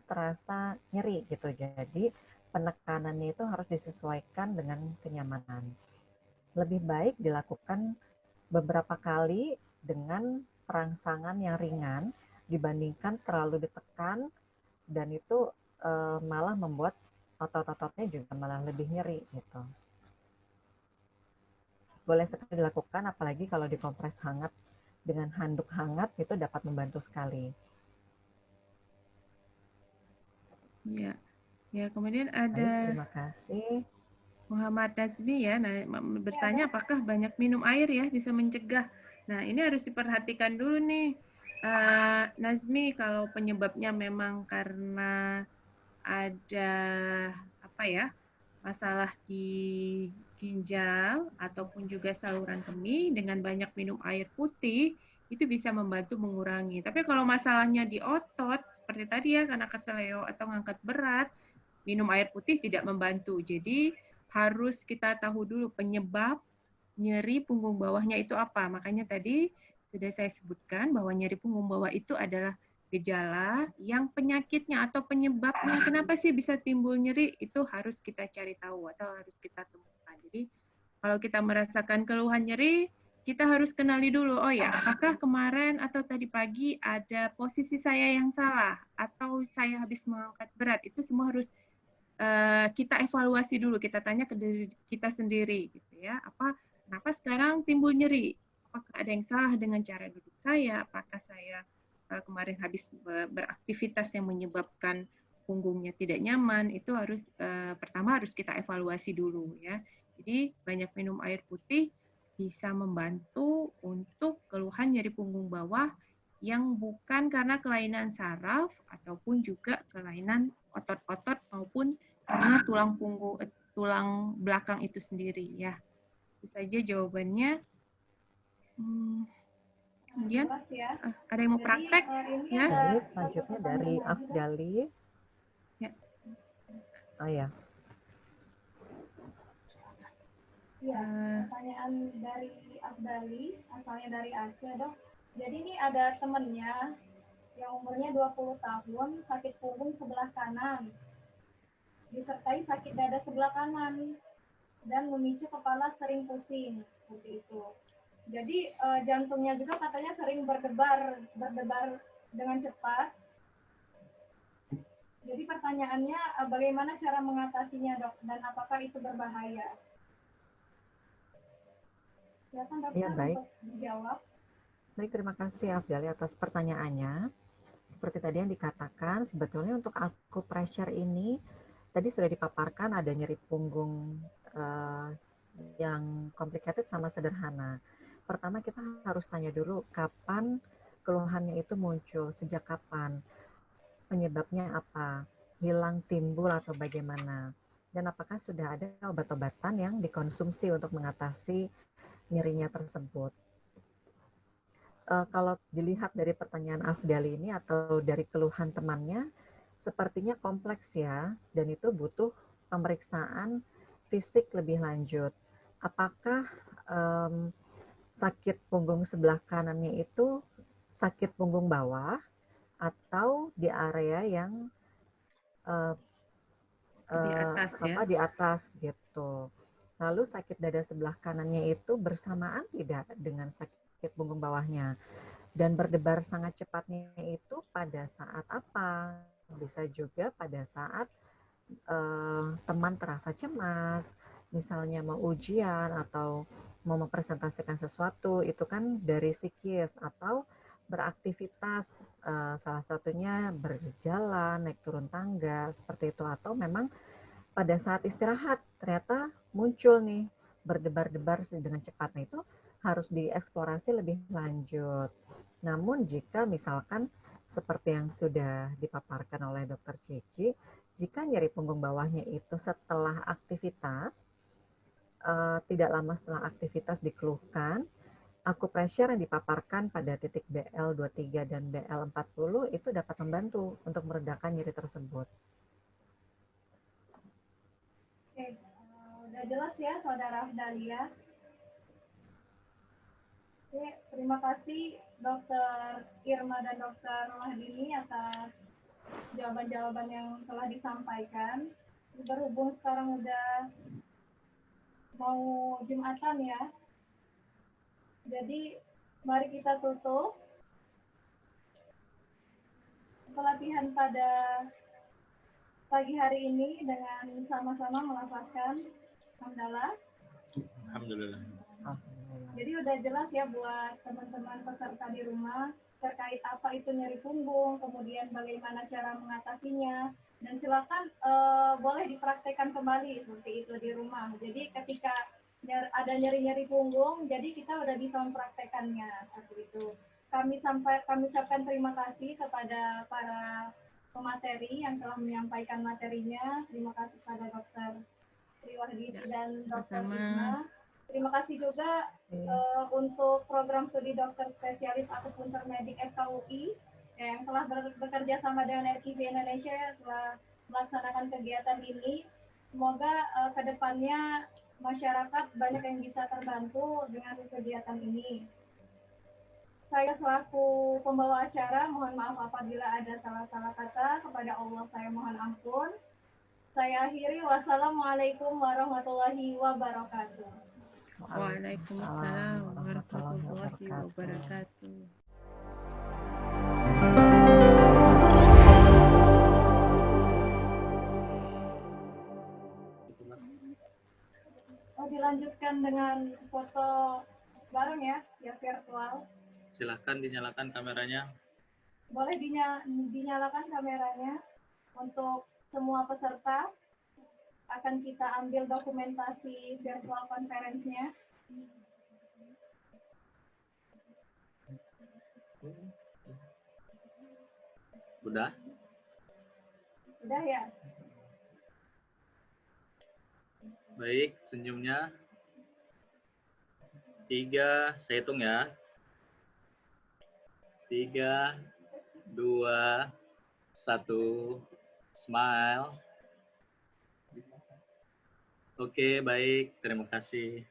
terasa nyeri gitu. Jadi penekanannya itu harus disesuaikan dengan kenyamanan. Lebih baik dilakukan beberapa kali dengan perangsangan yang ringan dibandingkan terlalu ditekan, dan itu malah membuat otot-ototnya juga malah lebih nyeri gitu. Boleh sekali dilakukan, apalagi kalau dikompres hangat dengan handuk hangat, itu dapat membantu sekali. Ya, ya. Kemudian ada. Baik, terima kasih. Muhammad Nazmi ya, bertanya apakah banyak minum air ya bisa mencegah. Nah, ini harus diperhatikan dulu nih, Nazmi, kalau penyebabnya memang karena ada masalah di ginjal ataupun juga saluran kemih, dengan banyak minum air putih itu bisa membantu mengurangi. Tapi kalau masalahnya di otot seperti tadi ya, karena keseleo atau ngangkat berat, minum air putih tidak membantu. Jadi harus kita tahu dulu penyebab nyeri punggung bawahnya itu apa. Makanya tadi sudah saya sebutkan bahwa nyeri punggung bawah itu adalah gejala yang penyakitnya atau penyebabnya kenapa sih bisa timbul nyeri, itu harus kita cari tahu atau harus kita temukan. Jadi kalau kita merasakan keluhan nyeri, kita harus kenali dulu, oh ya, apakah kemarin atau tadi pagi ada posisi saya yang salah atau saya habis mengangkat berat. Itu semua harus kita evaluasi dulu, kita tanya ke diri kita sendiri gitu ya, kenapa sekarang timbul nyeri, apakah ada yang salah dengan cara duduk saya, apakah saya kemarin habis beraktivitas yang menyebabkan punggungnya tidak nyaman. Itu harus pertama harus kita evaluasi dulu ya. Jadi banyak minum air putih bisa membantu untuk keluhan nyeri punggung bawah yang bukan karena kelainan saraf ataupun juga kelainan otot-otot maupun karena tulang belakang itu sendiri ya. Itu saja jawabannya. Kemudian Jelas ya. ada yang mau Jadi, praktek? ini Ya. ada Baik, satu selanjutnya pertanyaan dari lagi. Afdali. Ya. Oh ya, Iya, pertanyaan dari Afdali, asalnya dari Aceh, Dok. Jadi ini ada temennya yang umurnya 20 tahun, sakit punggung sebelah kanan, disertai sakit dada sebelah kanan, dan memicu kepala sering pusing, seperti itu. Jadi jantungnya juga katanya sering berdebar dengan cepat. Jadi pertanyaannya, bagaimana cara mengatasinya, Dok, dan apakah itu berbahaya? Silakan dokter Iya, baik. untuk dijawab. Baik, terima kasih Afdali atas pertanyaannya. Seperti tadi yang dikatakan, sebetulnya untuk acupressure ini tadi sudah dipaparkan ada nyeri punggung yang complicated sama sederhana. Pertama kita harus tanya dulu kapan keluhannya itu muncul, sejak kapan, penyebabnya apa, hilang timbul atau bagaimana, dan apakah sudah ada obat-obatan yang dikonsumsi untuk mengatasi nyerinya tersebut. Kalau dilihat dari pertanyaan Afdali ini atau dari keluhan temannya, sepertinya kompleks ya, dan itu butuh pemeriksaan fisik lebih lanjut. Apakah sakit punggung sebelah kanannya itu sakit punggung bawah atau di area yang Di atas ya. di atas gitu. Lalu sakit dada sebelah kanannya itu bersamaan tidak dengan sakit punggung bawahnya, dan berdebar sangat cepatnya itu pada saat apa? Bisa juga pada saat teman terasa cemas, misalnya mau ujian atau mau mempresentasikan sesuatu, itu kan dari psikis, atau beraktivitas, salah satunya berjalan, naik turun tangga, seperti itu, atau memang pada saat istirahat ternyata muncul nih berdebar-debar dengan cepat. Nah, itu harus dieksplorasi lebih lanjut. Namun jika misalkan seperti yang sudah dipaparkan oleh Dr. Cici, jika nyeri punggung bawahnya itu setelah aktivitas, tidak lama setelah aktivitas dikeluhkan, acupressure yang dipaparkan pada titik BL23 dan BL40 itu dapat membantu untuk meredakan nyeri tersebut. Oke, udah jelas ya Saudara Afdalia. Oke, terima kasih Dr. Irma dan Dr. Mahdini atas jawaban-jawaban yang telah disampaikan. Berhubung sekarang udah mau Jumatan ya, jadi mari kita tutup pelatihan pada pagi hari ini dengan sama-sama melafazkan hamdalah. Alhamdulillah. Jadi udah jelas ya buat teman-teman peserta di rumah terkait apa itu nyeri punggung, kemudian bagaimana cara mengatasinya, dan silakan boleh dipraktekkan kembali seperti itu di rumah. Jadi ketika ada nyeri-nyeri punggung, jadi kita udah bisa mempraktekannya seperti itu. Kami ucapkan terima kasih kepada para pemateri yang telah menyampaikan materinya. Terima kasih kepada Dr. Triwahdini dan Dr. Irma. Terima kasih juga untuk program studi dokter spesialis akupuntur medik FKUI yang telah bekerja sama dengan RKIV Indonesia telah melaksanakan kegiatan ini. Semoga kedepannya masyarakat banyak yang bisa terbantu dengan kegiatan ini. Saya selaku pembawa acara mohon maaf apabila ada salah-salah kata. Kepada Allah saya mohon ampun. Saya akhiri, wassalamualaikum warahmatullahi wabarakatuh. Waalaikumsalam warahmatullahi wabarakatuh. Dilanjutkan dengan foto bareng ya virtual. Silahkan dinyalakan kameranya. Boleh dinyalakan kameranya. Untuk semua peserta akan kita ambil dokumentasi virtual conference-nya. Udah? Udah ya? Baik, senyumnya. 3, saya hitung ya. 3, 2, 1, smile. Oke, baik. Terima kasih.